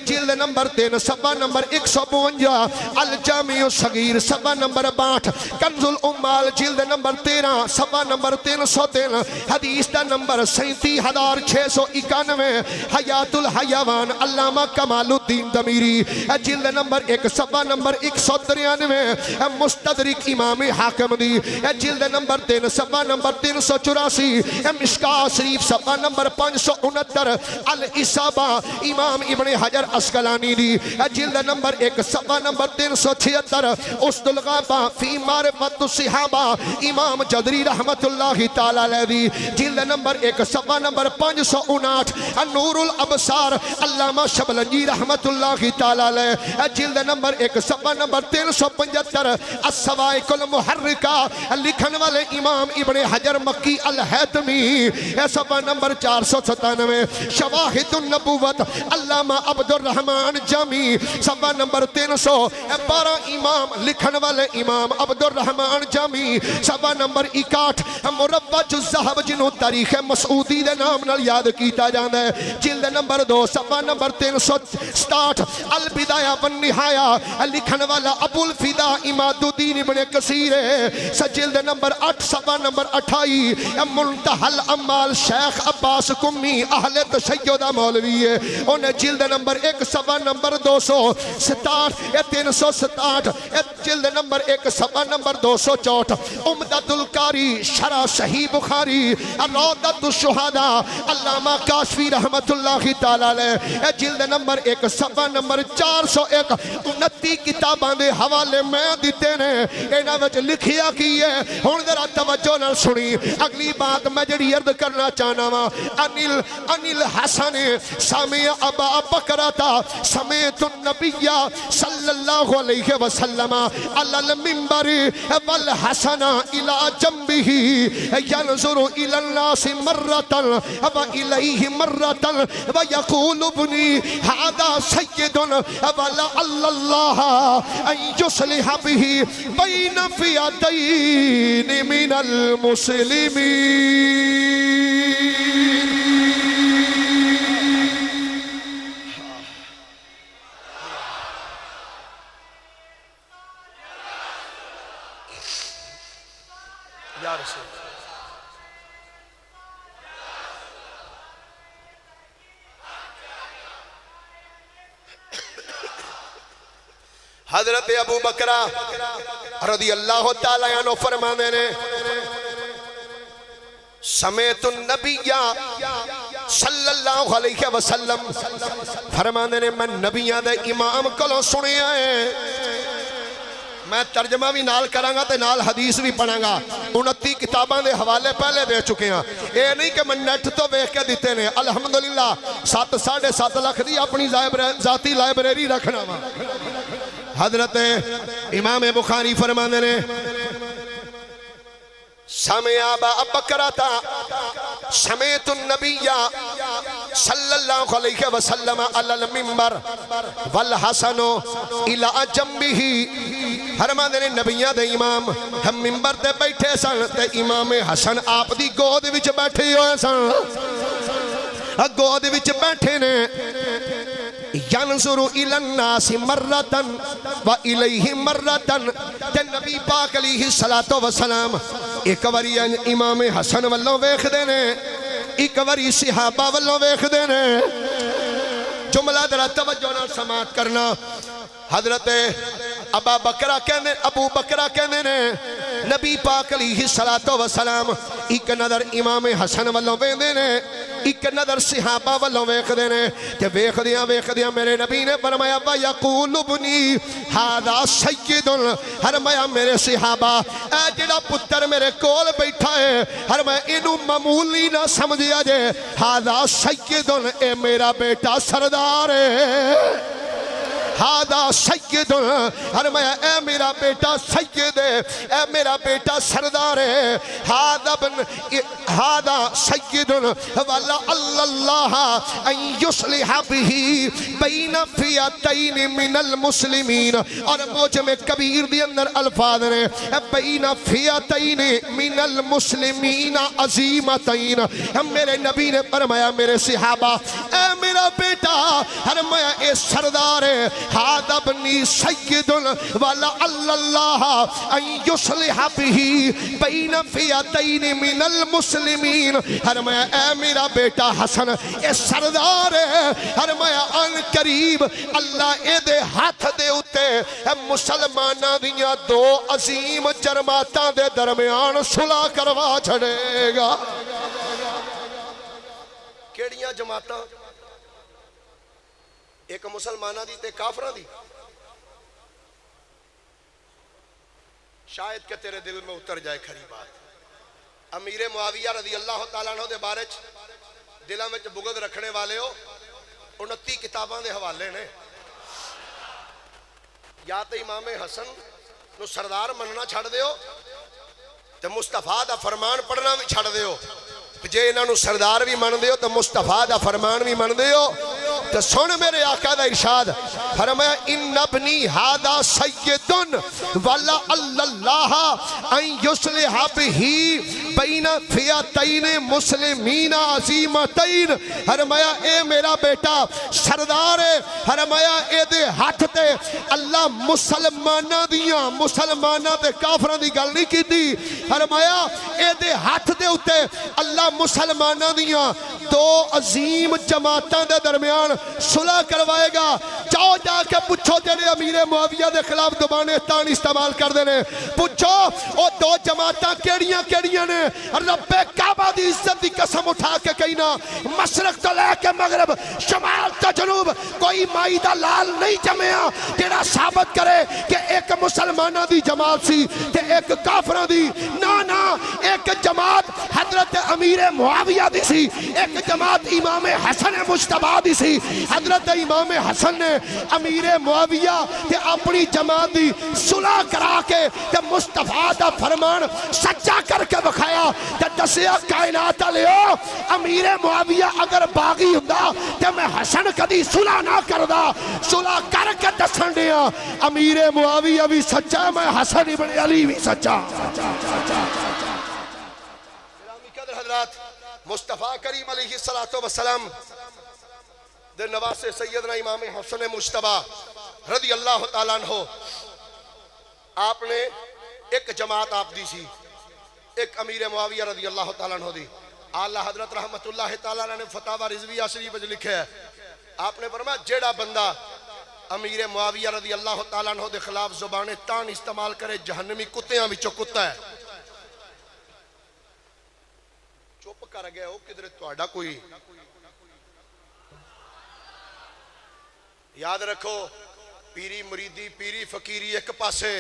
جلد نمبر 3 صفحہ نمبر 152 الجامع الصغیر صفحہ نمبر 62 کنز الامال جلد نمبر 13 صفحہ نمبر 303 حدیث دا نمبر 37691 حیات الحیوان علامہ کمال الدین دمیری جلد نمبر 1 صفحہ نمبر 193 مستدرک امام حاکم دی جلد نمبر 3 صفحہ نمبر 384 مشکاہ شریف صفحہ نمبر 569 الاصابہ امام ابن حجر اسقلانی دی جلد نمبر 1 صفحہ نمبر 376 اسد الغابہ فی معرفت الصحابہ امام جدری رحمت اللہ تعالی علیہ دی جلد نمبر 1 صفحہ نمبر 559 نور الابصار علامہ شبلنجی رحمت اللہ تعالی علیہ جلد نمبر 1 صفحہ نمبر 375 السوائق المحرکہ لکھن والے امام ابن حجر مکی الحیتمی صفحہ نمبر 497 شواہد النبوت علامہ عبد الرحمن جامی صفحہ نمبر 312 امام لکھن والے امام عبد الرحمن جامی صفحہ نمبر 61 مروج الزہب جنہوں تاریخ مسعودی دے نام نال یاد کیتا جاندہ ہے جلد نمبر 2 صفحہ نمبر 367 البدایہ والنہایہ لکھن والا ابو الفدا اماد الدین ابن کثیر جلد نمبر 8 صفحہ نمبر 28 منتہی الامال شیخ عباس کمی اہل تشیدہ مولوی ہے انہیں جلد نمبر 1 صفحہ نمبر 267 367 جلد نمبر 1 صفحہ نمبر 264 عمدۃ القاری شرح صحیح بخاری روضۃ الشہداء علامہ کاشفی رحمت اللہ تعالی علیہ جلد نمبر 1 صفحہ نمبر 401 29 کتاباں دے حوالے میں دیتے نے انہاں وچ لکھیا کی ہے ہن ذرا توجہ نال سنی اگلی بات میں جڑی عرض کرنا چاہنا وا انل حسن سامع ابا بکرتا سمعت النبی صلی اللہ علیہ وسلم علی المنبر والحسن الى جنبه ينظر الى الناس مرة وإليه مرة ويقول ابني هذا سيد ولعل الله أن يصلح به بين فئتين من المسلمين. یا رسول حضرت ابو بکر رضی اللہ تعالیٰ عنہ فرمانے نے سمیت النبی صلی اللہ علیہ وسلم فرمانے نے میں نبیان دے امام کلوں سنے آئے میں ترجمہ بھی نال کرانگا تے نال حدیث بھی پڑھاں گا 29 کتاباں دے حوالے پہلے دے چکے ہیں اے نہیں کہ میں نیٹ تو بیک کے دیتے نے الحمدللہ 7.5 لاکھ دی اپنی ذاتی لائبریری رکھنا وا حضرت امام بخاری فرمانے نے سمع ابا بکرتا سمیت النبی صلی اللہ علیہ وسلم علی المنبر والحسن الى جنبه فرمانے نے نبیان دے امام ہم منبر تے بیٹھے سن تے امام حسن آپ دی گود وچ بیٹھے ہوئے سن گود وچ بیٹھے نے ینظر الى الناس مرتن و الیہ مرتن تے نبی پاک علیہ السلام ایک واری امام حسن والوں ویکھ دینے ایک واری صحابہ والوں ویکھ دینے جملہ درہ توجہ نہ سماعت کرنا حضرت ابو بکرہ کہنے نے نبی پاک علیہ السلام ایک نظر امام حسن والوں ویندے نے ایک نظر صحابہ والوں ویکھ دینے تے ویکھ دیاں میرے نبی نے فرمایا وَيَقُولُ ابْنِي هَذَا سَيِّدٌ فرمایا میرے صحابہ اے جڑا پتر میرے کول بیٹھا ہے فرمایا انہوں معمولی نہ سمجھیا جے هَذَا سَيِّدٌ اے میرا بیٹا سردار ہے ہادا سید، فرمایا اے میرا بیٹا سید ہے، اے میرا بیٹا سردار ہے، ہادا سید والا اللہ ان یصلح به بین فئتین من المسلمین، اور موجم کبیر دی اندر الفاظ نے بین فئتین من المسلمین عظیمتین۔ میرے نبی نے فرمایا میرے صحابہ اے میرا بیٹا فرمایا اے سردار ہے، ہذا ابنی سید والا اللہ ان یصلح به بین فئتین من المسلمین، فرمایا اے میرا بیٹا حسن اے سردار ہے، فرمایا ان قریب اللہ اے دے ہاتھ دے اتے مسلمانہ دیاں دو عظیم جماعتاں دے درمیان صلح کروا چھڑے گا۔ کیڑیاں جماعتاں؟ ایک مسلمانہ دی تے کافرہ دی۔ شاید کہ تیرے دل میں اتر جائے کھری بات۔ امیر معاویہ رضی اللہ تعالیٰ عنہ دے بارے دلوں میں بغض رکھنے والے ہو 29 کتاباں دے حوالے نے۔ یا تے امام حسن نو سردار مننا چھڑ دیو تے مصطفیٰ دا فرمان پڑھنا بھی چھڑ دیو، جے انہاں نو سردار بھی من دیو تو مصطفیٰ دا فرمان بھی من دیو۔ تو سن میرے آقا دا ارشاد فرمایا ان ابنی ہادا سیدن والا اللہ ان یصلح به بین فئتین مسلمین عظیمتین، فرمایا اے میرا بیٹا سردار ہے، فرمایا اے دے ہاتھ تے اللہ مسلمانہ دیاں مسلمانہ تے کافرہ دی گل نہیں کی دی، فرمایا اے دے ہاتھ دے اتے اللہ مسلمانہ دیاں دو عظیم جماعتاں دے درمیان صلح کروائے گا۔ جاؤ جا کے پوچھو جڑے امیر معاویہ دے خلاف زبان تان استعمال کر دینے، پوچھو او دو جماعتاں کیڑیاں کیڑیاں نے؟ رب کعبہ دی عزت دی قسم اٹھا کے کہینا مشرق تو لے کے مغرب شمال تو جنوب کوئی مائی دا لال نہیں جمعیا تیرا ثابت کرے کہ ایک مسلمانہ دی جماعت سی تے ایک کافرہ دی۔ نا ایک جماعت حضرت امیر معاویہ دی سی، ایک جماعت امام حسن مجتبیٰ دی سی۔ حضرت امام حسن نے امیر معاویہ تے اپنی جماعت دی صلح کرا کے تے مصطفیٰ دا فرمان سچا کر کے بکھایا تے دسیا کائنات لیو امیر معاویہ اگر باغی ہوندا تے میں حسن کدی صلح نہ کردا، صلح کر کے دسن دیا امیر معاویہ بھی سچا میں حسن ابن علی بھی سچا۔ حضرات مصطفیٰ کریم علیہ السلام دے نواز سیدنا امام حسن مجتبیٰ رضی اللہ تعالیٰ عنہ، آپ نے ایک جماعت آپ دی سی، ایک امیر معاویہ رضی اللہ تعالیٰ عنہ دی۔ اعلیٰ حضرت رحمت اللہ تعالیٰ عنہ نے فتاوہ رضویہ شریف میں لکھے ہے، آپ نے فرمایا جیڑا بندہ امیر معاویہ رضی اللہ تعالیٰ عنہ دے خلاف زبان تان استعمال کرے جہنمی کتیاں وچوں کتا ہے۔ چپ کر گئے ہو کدھر تہاڈا کوئی؟ یاد رکھو پیری مریدی پیری فقیری ایک پاسے۔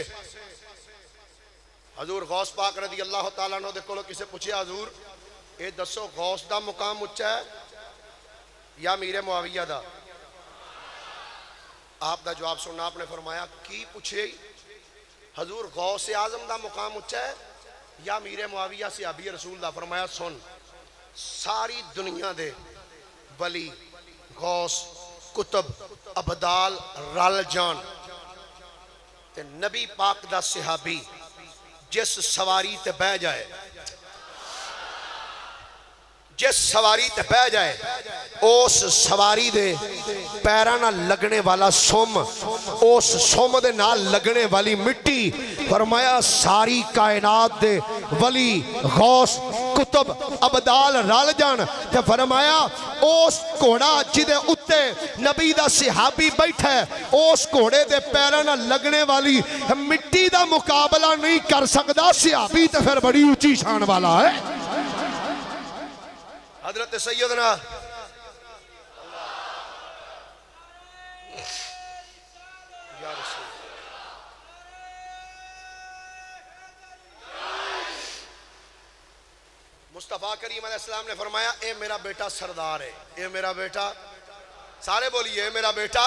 حضور غوث پاک رضی اللہ تعالیٰ عنہ دے کولو کسے پوچھیا حضور اے دسو غوث دا مقام اچھا ہے یا امیر معاویہ دا؟ آپ دا جواب سننا، آپ نے فرمایا کی پوچھے حضور غوث اعظم دا مقام اچھا ہے یا امیر معاویہ صحابی رسول دا؟ فرمایا سن ساری دنیا دے ولی غوث کتب ابدال رال جان تے نبی پاک دا صحابی جس سواری تے بہ جائے جس سواری تے بہ جائے اس سواری دے پیرانہ لگنے والا سوم اس سوم دے نال لگنے والی مٹی، فرمایا ساری کائنات دے ولی غوث کتب ابدال رل جان تے فرمایا اس گھوڑا جدے اتے نبی دا صحابی بیٹھا ہے اس گھوڑے دے پیرانہ لگنے والی مٹی دا مقابلہ نہیں کر سکتا، صحابی تے پھر بڑی اونچی شان والا ہے۔ حضرت سیدنا مصطفیٰ کریم علیہ السلام نے فرمایا اے میرا بیٹا سردار ہے، اے میرا بیٹا، سارے بولیے اے میرا بیٹا،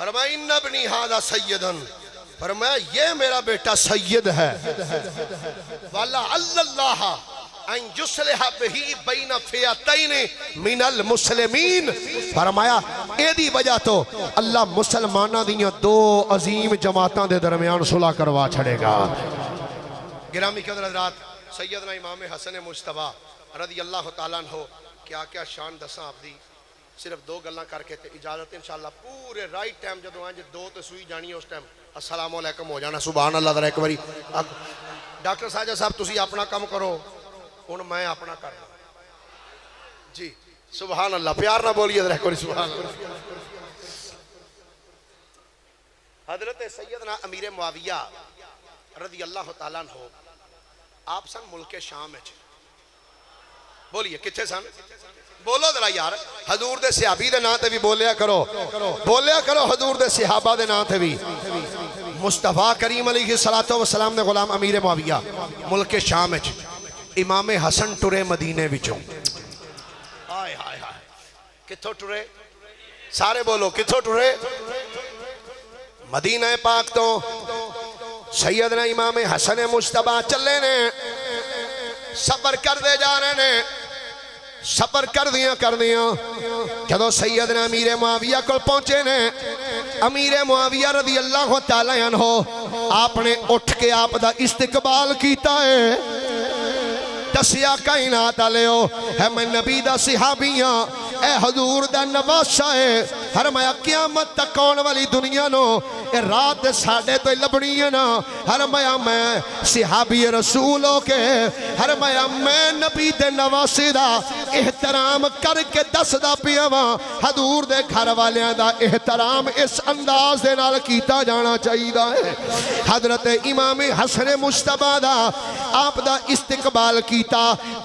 فرمایا ان ابنی ھذا سیدن، فرمایا یہ میرا بیٹا سید ہے، وَلَعَلَّ اللَّهَ ان یصلح بہ بین فئتین من المسلمین، فرمایا اے دی وجہ تو اللہ مسلمانہ دیاں دو عظیم جماعتاں دے درمیان صلح کروا چھڑے گا۔ گرامی کے حضرات، سیدنا امام حسن مجتبیٰ رضی اللہ تعالیٰ عنہ کیا کیا شان دساں آپ دی، صرف دو گلاں کر کے تے اجازت انشاءاللہ پورے رائٹ ٹائم جدو آئیں جے دو تے سوئی جانی اس ٹائم السلام علیکم ہو جانا، سبحان اللہ ذرا ایک باری۔ ڈاکٹر ساجد صاحب تسی اپنا کام کرو، ان میں اپنا کرنا جی، سبحان اللہ، پیار نہ بولیے ذرا ایک باری سبحان اللہ۔ حضرت سیدنا امیر معاویہ رضی اللہ تعالیٰ عنہ آپ سن ملک شام ہے، بولیے کتھے سن، بولو ذرا یار، حضور دے صحابی دے نام تے بھی بولیا کرو، بولیا کرو حضور دے صحابہ دے نام تے بھی۔ مصطفیٰ کریم علیہ السلام نے غلام امیر معاویہ ملک شام ہے، امام حسن ٹرے مدینے وچوں، آئے ہائے ہائے، کتھوں ٹرے، سارے بولو کتھوں ٹرے، مدینہ پاک تو سیدنا امام حسن مجتبیٰ چلے نے، سفر کر دے جا رہے نے، سفر کر دیا جدو سیدنا امیر معاویہ کو پہنچے نے، امیر معاویہ رضی اللہ تعالیٰ عنہ آپ نے اٹھ کے آپ دا استقبال کیتا ہے، دسیا کائنات آلیو ہے میں نبی دا صحابیاں، اے حضور دا نواسا ہے، فرمایا قیامت تک کون والی دنیا نو اے رات ساڑھے تو لبنی ہے نا، فرمایا میں صحابی رسول ہو کے، فرمایا میں نبی دے نواسی دا احترام کر کے دس دا پیاواں، حضور دے گھر والیاں دا احترام اس انداز دے نال کیتا جانا چاہیے ہے۔ حضرت امام حسن مجتبیٰ دا آپ دا استقبال کیتا،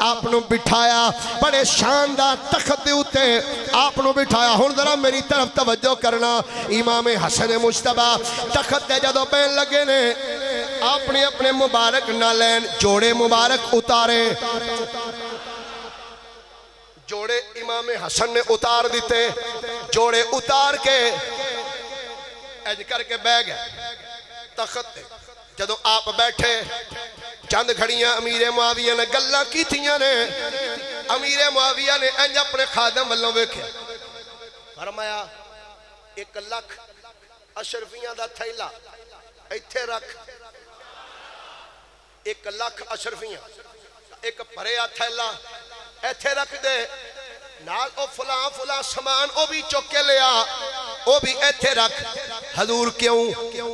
آپ نو بٹھایا، بڑے شاندار تخت دے اتے آپ نو بٹھایا، ہن ذرا میری طرف توجہ کرنا، امام حسن مجتبیٰ تخت دے جدو پہن لگے نے، آپ نے اپنے مبارک نالین جوڑے مبارک اتارے، جوڑے امام حسن نے اتار دیتے، جوڑے اتار کے ایج کر کے بہ گئے تخت، جدو آپ بیٹھے چند گھڑیاں امیر معاویہ نے گلہ کی تھیاں نے، امیر معاویہ نے انج اپنے خادم والوں ویکھے، فرمایا 1 لاکھ اشرفیاں دا تھیلا ایتھے رکھ، 1 لاکھ اشرفیاں ایک پریا تھیلا ایتھے رکھ دے، نال او فلاں سامان او بھی چوکے لیا، او بھی ایتھے رکھ۔ حضور کیوں؟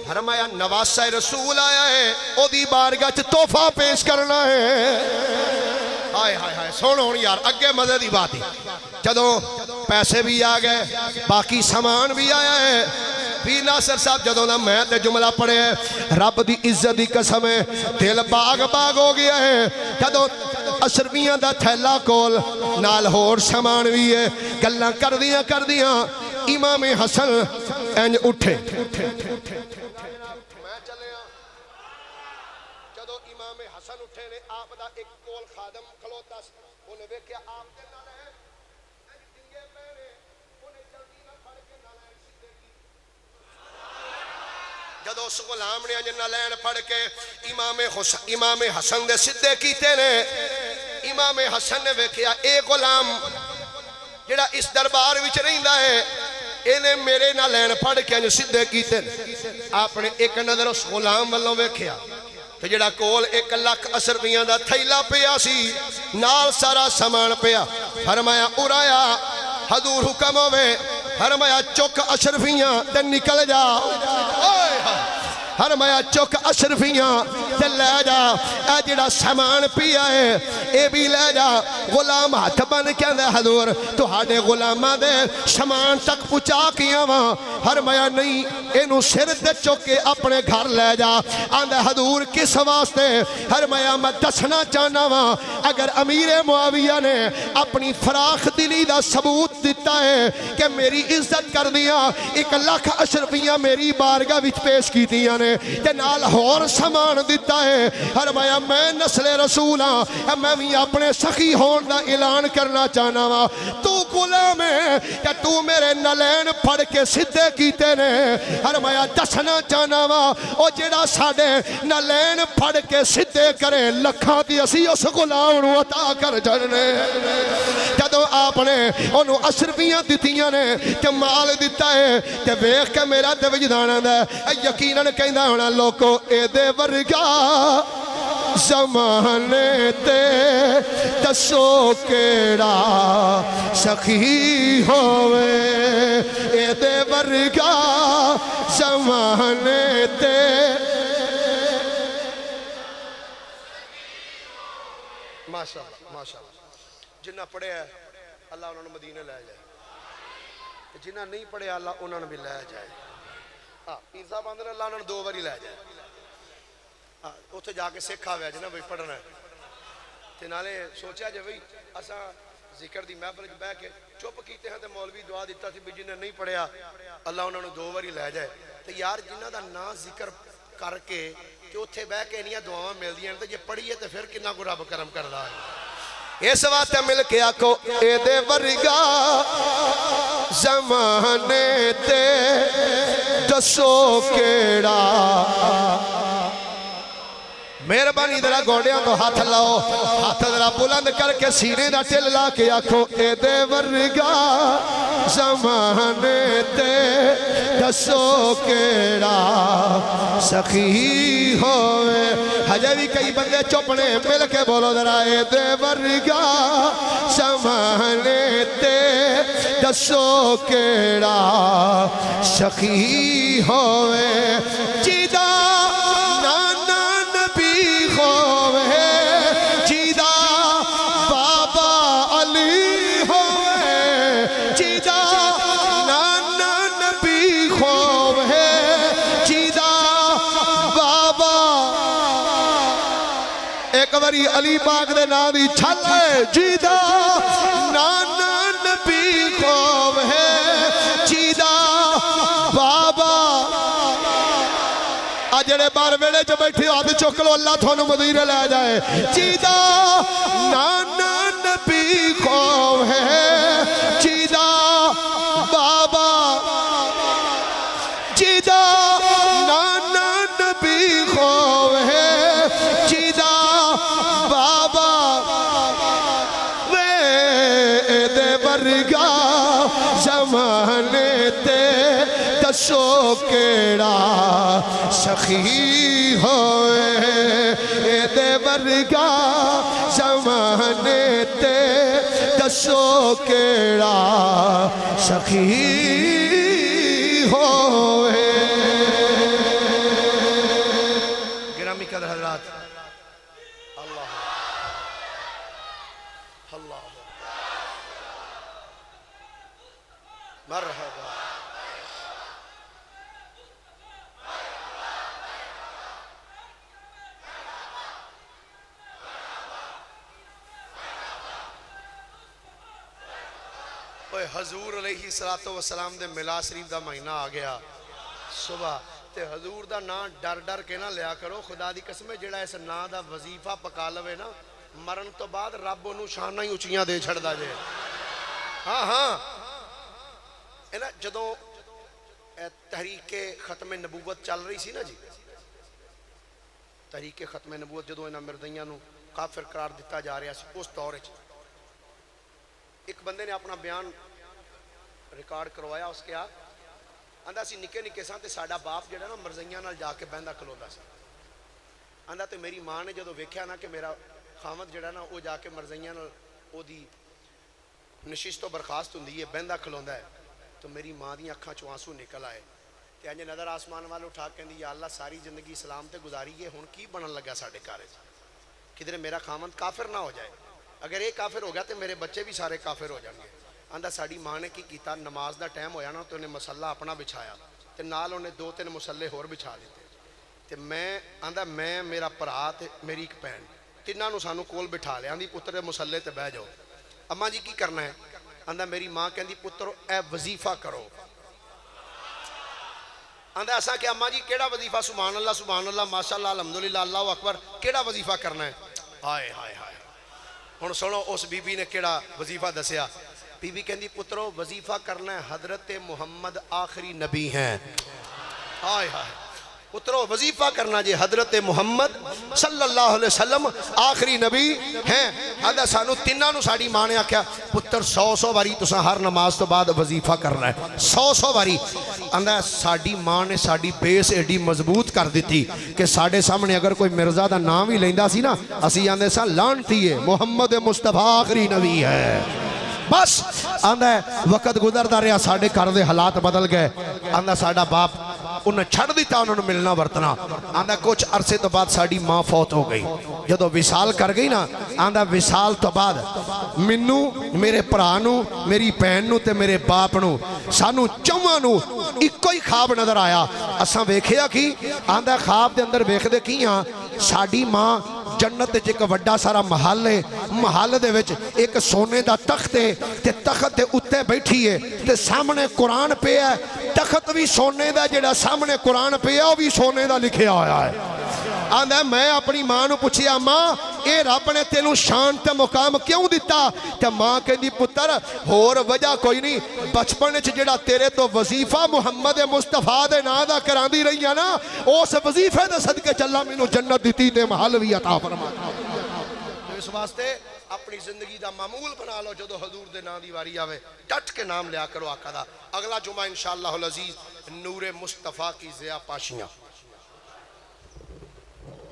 فرمایا نواسہ رسول آیا ہے، او دی بارگاہ چ تحفہ پیش کرنا ہے۔ ہائے ہائے ہائے، سنو یار اگے مزے دی بات ہے، جدو پیسے بھی آ گئے، باقی سامان بھی آیا ہے، پیر ناصر صاحب جدو نا میں تے جملہ پڑھے ہیں، رب دی عزت دی قسم ہے، دل باغ ہو گیا ہے، جدو اشرفیاں دا تھیلا کول نال ہور سامان بھی ہے، گلاں کر دیاں امام حسن انج اٹھے، میں چلے ہاں، جدو امام حسن اٹھے نے آپ دا ایک کول خادم کھلوتا سی، انہیں ویکھیا آپ دے نال ہے انج ڈنگے پہنے، انہیں جلدی نہ پھڑ کے نال ہے سیدھے کی، جدو اس غلام نے انج نالین پھڑ کے امام حسن دے سدھے کیتے نے، امام حسن نے ویکھیا اے غلام جڑا اس دربار وچ رہندا ہے، انہیں میرے نالین پھڑ کے انج سدھے کیتے، آپ نے ایک نظر اس غلام والوں ویکھیا تے جڑا کول 1 لاکھ اشرفیاں دا تھیلا پیا سی، نال سارا سامان پیا، فرمایا اڑایا، حضور حکم ہوئے، فرمایا چک اشرفیاں تے نکل جا، فرمایا چک اشرفیاں تے لے جا، اے جڑا سامان پیا ہے اے بھی لے جا۔ غلام ہاتھ بن کہندے حضور تہاڈے غلاماں دے سامان تک پہنچا کیاں واں، فرمایا نہیں اینو سر تے چک کے اپنے گھر لے جا، آندے حضور کس واسطے، فرمایا میں دسنا چاہنا واں اگر امیر معاویہ نے اپنی فراخ دلی دا ثبوت دیتا ہے کہ میری عزت کر دیاں 1 لاکھ اشرفیاں میری بارگاہ وچ پیش کیتیاں نے، تے نال ہور سامان دیتا ہے فرمایا میں نسل رسول ہاں میں بھی اپنے سخی ہون دا اعلان کرنا چاہنا وا تو غلام ہے کہ تو میرے نلین پھڑ کے سدھے کیتے نے فرمایا دسنا چاہنا وا او جڑا ساڈے نلین پھڑ کے سدھے کرے لکھاں دی اسی اس غلام نو عطا کر جڑنے جدوں آپ نے انہوں اشرفیاں دتیاں نے تے مال دیتا ہے تے ویکھ کے میرا تے وجدان آندا ہے یقیناً کہندا ہونا لوکو اے دے ورگا زمانے تے دسو کیڑا سخی ہوئے اے دے ورگا زمانے تے ماشاءاللہ ماشاءاللہ جنہ پڑھے ہے اللہ انہوں نے مدینہ لے جائے جنہ نہیں پڑھے اللہ انہوں نے بھی لے جائے پیر صاحب آندھر اللہ انہوں نے 2 باری لے جائے اتھے جا کے سکھا ہویا جنہ بھئی پڑھنا ہے تے نالے سوچا جائے بھئی اساں ذکر دی محفل بہ کے چپ کیتے ہیں تے مولوی دعا دیتا تھی بھی جنہیں نہیں پڑھیا اللہ انہوں نے 2 باری لے جائے تے یار جنہ دا نا ذکر کر کے تے اتھے بہ کے انہیاں دعاواں مل دیاں تے یہ پڑھیے تے پھر کنا کو رب کرم کر رہا ہے اس واسطے مل کے آکو اے دے ورگا زمانے تے دسو کیڑا مہربانی ذرا گوڑیاں تو ہاتھ لاؤ ہاتھ ذرا بلند کر کے سینے دا ٹل لا کے آکھو اے دے ورگا زمانے تے دسو کیڑا سخی ہوئے ہجے بھی کئی بندے چپنے مل کے بولو ذرا اے دے ورگا زمانے تے دسو کیڑا سخی ہوئے جیدہ علی پاک دے نام دی چھل ہے جیدہ نانا نبی خوب ہے جیدہ بابا آجڑے بار ویڑے جو بیٹھی آدھ چکلو اللہ تھونو مدینہ لے جائے جیدہ نانا نبی خوب ہے جیدہ بابا جیدہ نانا نبی خوب ہے جیدہ زمانے تے دسو کیڑا سخی ہوئے اے دے ورگا زمانے تے دسو کیڑا سخی ہوئے گرامی قدر حضرات اللہ اللہ مرحبا اوہ حضور علیہ السلام دے ملا شریف دا مہینہ آ گیا صبح تے حضور دا نا ڈر ڈر کے نہ لیا کرو خدا دی قسمیں جڑا اس نا دا وظیفہ پکا لوے نا مرن تو بعد رب انہوں شانہ ہی اچھیاں دے چھڑ دا جے ہاں ہاں جدوں تحریک ختم نبوت چل رہی سی نا جی تحریک ختم نبوت جدوں انہاں مردیاں نو کافر قرار دیتا جا رہا سی اس دور ایک بندے نے اپنا بیان ریکارڈ کروایا اس کے آندھا سی نکے نکے ساں تے ساڑا باپ جڑا نا مرزیاں نال جا کے بہندہ کھلودا سی آندھا تے میری ماں نے جدوں ویکھیا نا کہ میرا خامد جڑا نا وہ جا کے مرزیاں نال او دی نشست و برخاست ہوندی ہے بہندہ کھلوندا ہے تو میری ماں دی اکھاں چوں آنسو نکل آئے تے انج نظر آسمان والے اٹھا کے کہندی یا اللہ ساری زندگی اسلام تے گزاری ہے ہن کی بنن لگا ساڈے گھر کدھر میرا خامد کافر نہ ہو جائے اگر یہ کافر ہو گیا تو میرے بچے بھی سارے کافر ہو جائیں گے آندھا ساڑی ماں نے کی کیتا نماز دا ٹائم ہویا نا تو انہیں مسلح اپنا بچھایا تے نال انہیں 2-3 مسلح اور بچھا دیتے تے میں آندھا میں میرا پرا تے میری ایک بہن تیناں نو سانو کول بٹھا لیا آندھی پتر مسلح تے بہ جاؤ اماں جی کی کرنا ہے آندھا میری ماں کہندی پتر اے وظیفہ کرو آندا اساں کہ اماں جی کیڑا وظیفہ سبحان اللہ ماشاءاللہ الحمدللہ اللہ اکبر کیڑا وظیفہ کرنا ہے ہائے ہائے ہائے ہن سنو اس بی بی نے کیڑا وظیفہ دسیا بی بی کہندی پترو وظیفہ کرنا ہے حضرت محمد آخری نبی ہیں ہائے ہائے پترو وظیفہ کرنا جی حضرت محمد صلی اللہ علیہ وسلم آخری نبی ہیں آدھا سانو تینہ نو ساڑی ماں نے آکھیا پتر 100 باری تساں ہر نماز تو بعد وظیفہ کرنا ہے 100 باری آدھا ساڑی ماں نے ساڑی بیس ایڈی مضبوط کر دیتی کہ ساڑے سامنے اگر کوئی مرزا دا نام ہی لیندہ سی نا اسی آندے سا لانتی ہے محمد مصطفیٰ آخری نبی ہے بس آندھا وقت گزر دا رہا ساڑے کردے حالات بدل گئے آندھا ساڑا باپ انہیں چھڑ دیتا انہوں نے ملنا برتنا آندھا کچھ عرصے تو بعد ساڑی ماں فوت ہو گئی جدو وصال کر گئی نا آندھا وصال تو بعد منو میرے پرانو میری پہنو تے میرے باپنو سانو چوانو ایک کوئی خواب نظر آیا اساں ویکھیا کی آندھا خواب دے اندر ویکھ دے کی ہاں ساڑی ماں جنت ایک وڈا سارا محل ہے محل دے وچ ایک سونے دا تخت ہے تے تخت دے اتے بیٹھی ہے تے سامنے قرآن پہ ہے تخت بھی سونے دا جڑا سامنے قرآن پہ ہے وہ بھی سونے دا لکھیا آیا ہے آندھا میں اپنی ماں نو پوچھیا ماں اے رب نے تینوں شان تے مقام کیوں دیتا تے ماں کہندی پتر اور وجہ کوئی نہیں بچپن وچ جڑا تیرے تو وظیفہ محمد مصطفیٰ دے نا دا کراندی رہی ہے نا اس وظیفے دے صدقے چلا مینوں جنت دیتی تے محل بھی عطا فرما اس واسطے اپنی زندگی دا معمول بنا لو جدو حضور دے نا دی واری آوے ٹٹ کے نام لیا کرو آقا دا اگلا جمعہ انشاءاللہ العزیز نور مصطفیٰ کی ضیاء پاشیاں